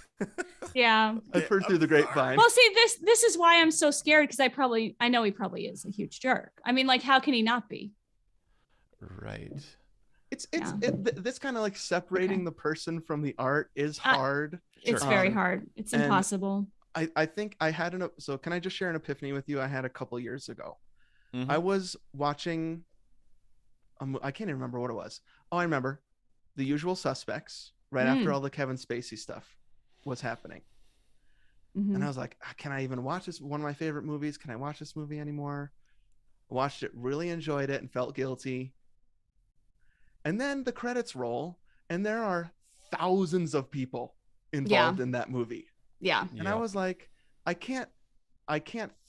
Yeah. I've heard through the grapevine. Well, see, this is why I'm so scared because I know he probably is a huge jerk. I mean, like, how can he not be? Right. This kind of like separating the person from the art is hard. It's very hard. It's impossible. I think I had so can I just share an epiphany with you? I had a couple years ago. Mm-hmm. I was watching I can't even remember what it was. Oh, I remember. The Usual Suspects, right after all the Kevin Spacey stuff was happening. And I was like, can I even watch this? One of my favorite movies. Can I watch this movie anymore? I watched it, really enjoyed it, and felt guilty. And then the credits roll, and there are thousands of people involved in that movie. Yeah. And I was like, I can't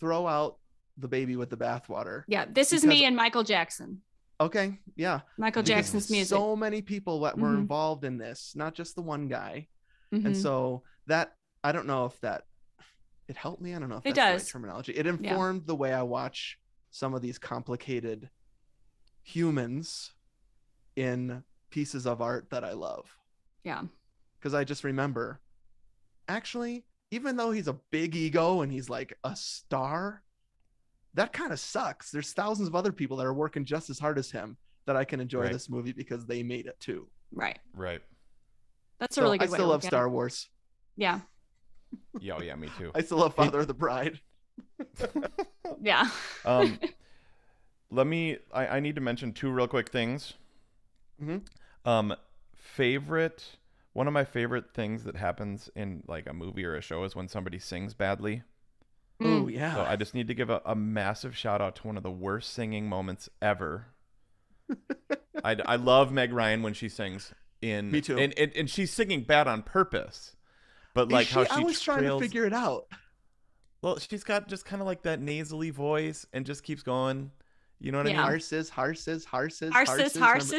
throw out the baby with the bathwater. Yeah. This is me and Michael Jackson. Okay. Yeah. Michael Jackson's music. So many people that were involved in this, not just the one guy. And so that, I don't know if that, it helped me. I don't know if that's the right terminology. It informed the way I watch some of these complicated humans in pieces of art that I love. Yeah. Because I just remember, actually, even though he's a big ego and he's like a star, that kind of sucks. There's thousands of other people that are working just as hard as him that I can enjoy this movie because they made it too. Right. That's a so really good I way still to love look Star at it. Wars. Yeah. Yeah, me too. I still love Father of the Bride. Yeah. I need to mention two real quick things. One of my favorite things that happens in like a movie or a show is when somebody sings badly. Oh yeah. So I just need to give a massive shout out to one of the worst singing moments ever. I love Meg Ryan when she sings in. Me too. And she's singing bad on purpose, but like how she I was trying to figure it out. Well, she's got just kind of like that nasally voice and just keeps going. You know what I mean? Horses.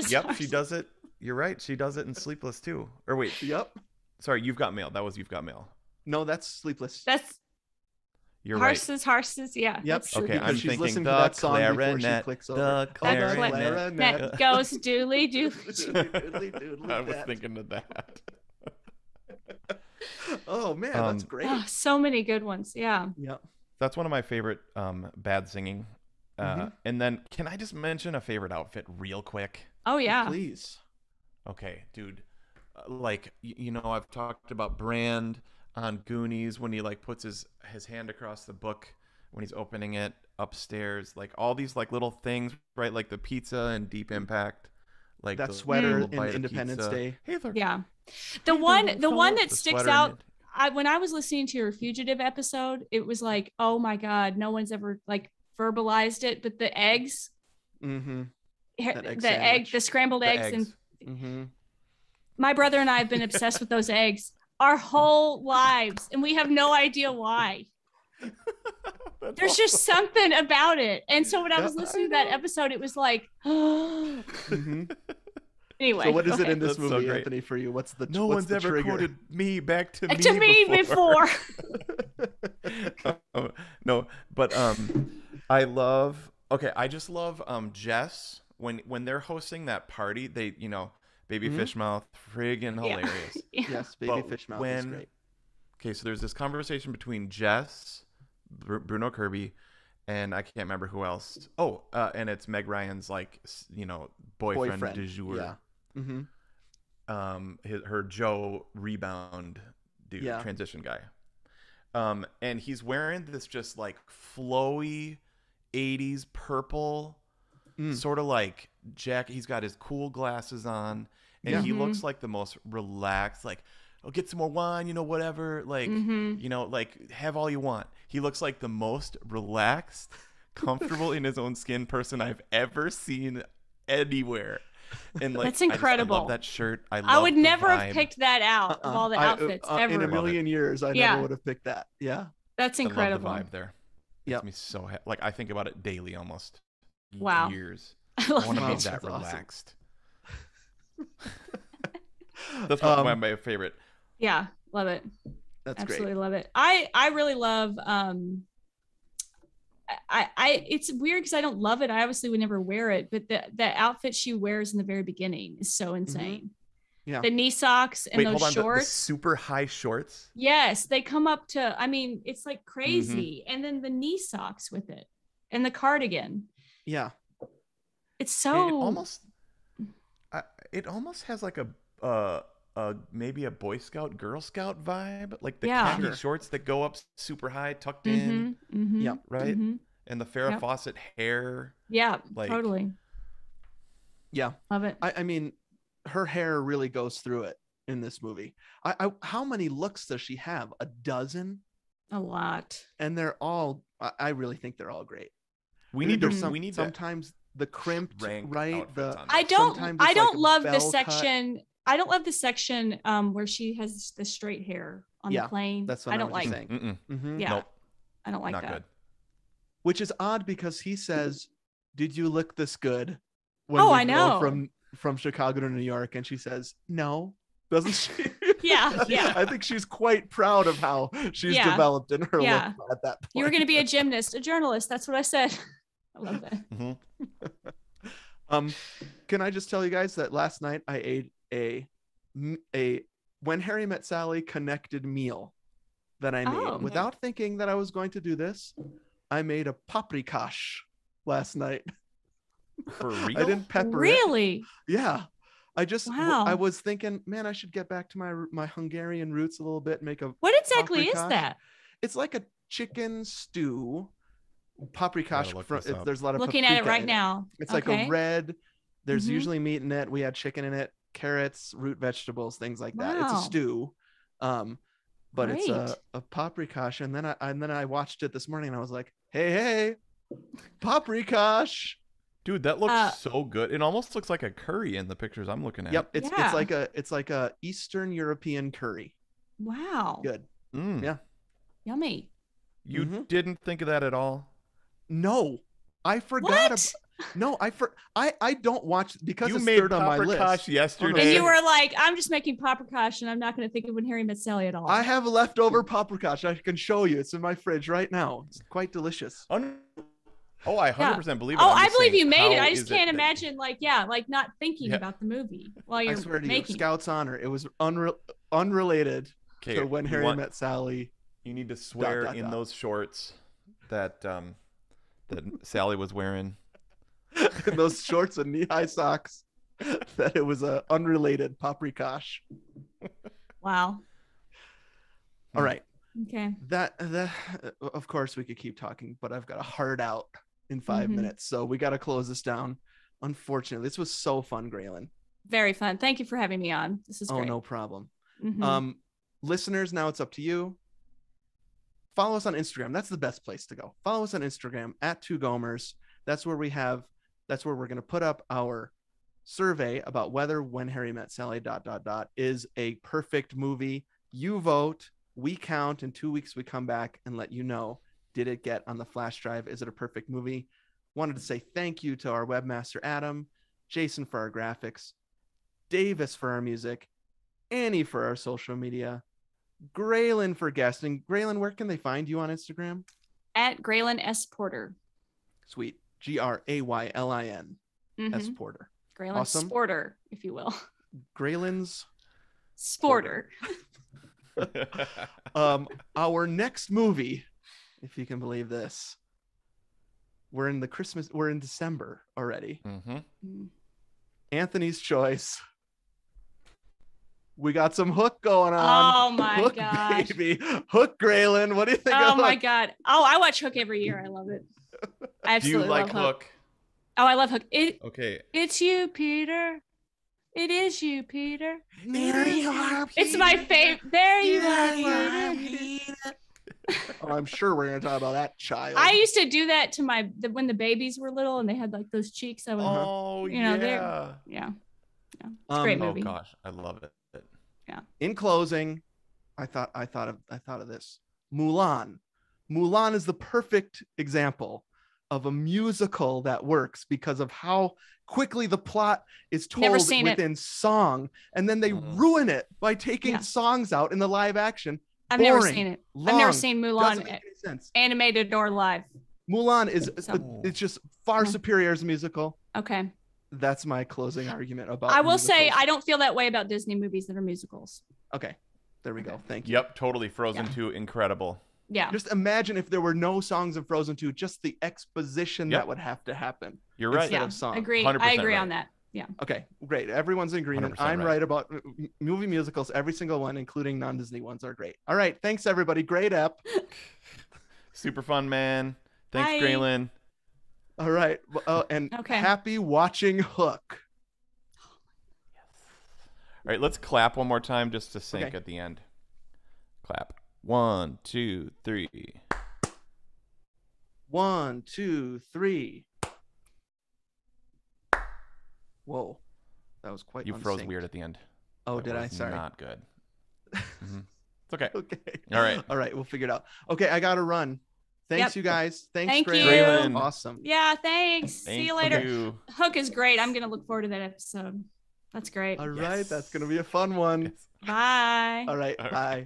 Yep, she does it. You're right. She does it in Sleepless too. Or wait. Yep. Sorry, You've Got Mail. That was You've Got Mail. No, that's Sleepless. You're horses, right. Horses. Yeah. Yep. Okay, I'm she's thinking listening to the that song clarinet. Before she clicks over. The clarinet. That goes doodly doodly. I was thinking of that. Oh man, that's great. Oh, so many good ones. Yeah. Yep. That's one of my favorite bad singing. And then can I just mention a favorite outfit real quick? Oh yeah. Please. Okay, dude. Like I've talked about Brand on Goonies when he like puts his hand across the book when he's opening it upstairs, like all these like little things, right? Like the pizza and Deep Impact, like that sweater in Independence Day. Hey, yeah. The one that sticks out. When I was listening to your Fugitive episode, it was like, oh my God, no one's ever like verbalized it, but the eggs, the scrambled eggs. And my brother and I have been obsessed with those eggs our whole lives, and we have no idea why. There's just something about it. And so when I was listening to that episode, it was like, Anyway. So what is it in this That's movie, so Anthony, for you? What's the No one's ever trigger? quoted me back to me To me before. No, but I just love Jess when they're hosting that party. Baby fish mouth, friggin' hilarious. Yes, baby fish mouth is great. Okay, so there's this conversation between Jess, Bruno Kirby, and I can't remember who else. Oh, and it's Meg Ryan's like, boyfriend du jour. Yeah. Her Joe rebound dude, transition guy. And he's wearing this just like flowy 80s purple sort of like jacket. He's got his cool glasses on, and he looks like the most relaxed, like, oh, get some more wine, whatever, like, like, have all you want. He looks like the most relaxed, comfortable in his own skin person I've ever seen anywhere. And like, that's incredible. I love that shirt. I would never have picked that out of all the outfits ever. In a million years, I never would have picked that. Yeah, that's incredible. I love the vibe there. Gets me so like, I think about it daily almost. Wow. Years. I want to be that relaxed. That's one of my favorite. Yeah, love it. That's absolutely great. Love it. I really love. It's weird because I don't love it. I obviously would never wear it, but the outfit she wears in the very beginning is so insane. Yeah. The knee socks and those shorts. The super high shorts. Yes, they come up to. I mean, it's like crazy, and then the knee socks with it, and the cardigan. Yeah. It's so it almost has like a maybe a Boy Scout, Girl Scout vibe, like the khaki shorts that go up super high, tucked in. Yeah. Right. And the Farrah Fawcett hair. Yeah. Like, totally. Yeah. Love it. I mean, her hair really goes through it in this movie. How many looks does she have? A dozen? A lot. And they're all. I really think they're all great. We need sometimes the crimped, right? I don't love the section. I don't love the section where she has the straight hair on the plane. That's what I don't like. Saying. Yeah, nope. I don't like Not that. Good. Which is odd because he says, "Did you look this good?" When I know. From Chicago to New York, and she says, "No." Doesn't she? Yeah. I think she's quite proud of how she's developed in her look at that point. You were going to be a gymnast, a journalist. That's what I said. I love that. Can I just tell you guys that last night I ate a When Harry Met Sally connected meal that I made without thinking that I was going to do this. I made a paprikash last night. For real? I didn't pepper it. Really? Yeah. I was thinking, man, I should get back to my Hungarian roots a little bit and make a. What exactly is that? It's like a chicken stew. Paprikash. There's a lot of looking at it right now. It's like a red. There's usually meat in it. We had chicken in it, carrots, root vegetables, things like that. It's a stew. But it's a paprikash. And then I watched it this morning and I was like, hey, paprikash. Dude, that looks so good. It almost looks like a curry in the pictures I'm looking at. Yep, it's like a Eastern European curry. Wow. Good. Yeah. Yummy. You didn't think of that at all? No, I forgot. I don't watch because it's third on my list. You made paprikash yesterday. And you were like, I'm just making paprikash and I'm not going to think of When Harry Met Sally at all. I have leftover paprikash. I can show you. It's in my fridge right now. It's quite delicious. Oh, I 100% believe it. Oh, I believe you made it. I just can't imagine, like not thinking about the movie while you're I swear to making you, Scout's honor. It was unrelated to When Harry Met Sally. You need to swear in those shorts that that Sally was wearing. In those shorts and knee-high socks, that it was a unrelated paprikash. Wow. All right. Okay. That of course we could keep talking, but I've got a hard out in 5 minutes, so we got to close this down. Unfortunately, this was so fun, Graylin. Very fun. Thank you for having me on. This is great. Oh, no problem. Listeners, now it's up to you. Follow us on Instagram. That's the best place to go. Follow us on Instagram @2gomers. That's where we're going to put up our survey about whether When Harry Met Sally ... is a perfect movie. You vote, we count. In 2 weeks we come back and let you know, did it get on the flash drive? Is it a perfect movie? Wanted to say thank you to our webmaster Adam, Jason for our graphics, Davis for our music, Annie for our social media, Graylin for guesting. Graylin, where can they find you on Instagram? @Graylin S. Porter. Sweet. Graylin S. Porter. Graylin Awesome. Sporter, if you will. Graylin's Sporter. Our next movie, if you can believe this, we're in December already. Mm-hmm. Anthony's choice. We got some Hook going on. Oh my Hook, gosh. baby. Hook, Graylin. What do you think Oh of my Hook? God. Oh, I watch Hook every year. I love it. I Do you absolutely like love Hook? Oh, I love Hook. Okay. It's you, Peter. It is you, Peter. There you are, It's my favorite. There you are, Peter. Oh, I'm sure we're gonna talk about that child. I used to do that to when the babies were little and they had like those cheeks. I would, Oh, you know, yeah. yeah. It's a great Oh movie. gosh, I love it. Yeah. In closing, I thought of this. Mulan. Mulan is the perfect example of a musical that works because of how quickly the plot is told within song, and then they ruin it by taking songs out in the live action. I've Boring, never seen it. long, I've never seen doesn't Mulan make any sense. animated or live. Mulan is it's just far superior as a musical. Okay. That's my closing argument about I will musicals. say I don't feel that way about Disney movies that are musicals. Okay. There we go. Thank you. Yep, totally. Frozen 2, incredible. Yeah. Just imagine if there were no songs of Frozen 2, just the exposition that would have to happen. You're right. Instead of songs. Agree. 100% I agree right. on that. Yeah. Okay, great. Everyone's in agreement. I'm right about movie musicals. Every single one, including non-Disney ones, are great. All right. Thanks, everybody. Great app. Super fun, man. Thanks, Bye. Graylin. All right. And happy watching Hook. All right, let's clap one more time just to sync at the end. Clap. 1, 2, 3. 1, 2, 3. Whoa, that was quite. You froze weird at the end. Oh, did I? Sorry. Not good. It's okay. Okay. All right. All right. We'll figure it out. Okay, I gotta run. Thanks, you guys. Thanks, Thank Graylin. you. Awesome. Yeah. Thanks. See you later. You. Hook is great. I'm gonna look forward to that episode. That's great. All right. That's gonna be a fun one. Bye. All right. Bye.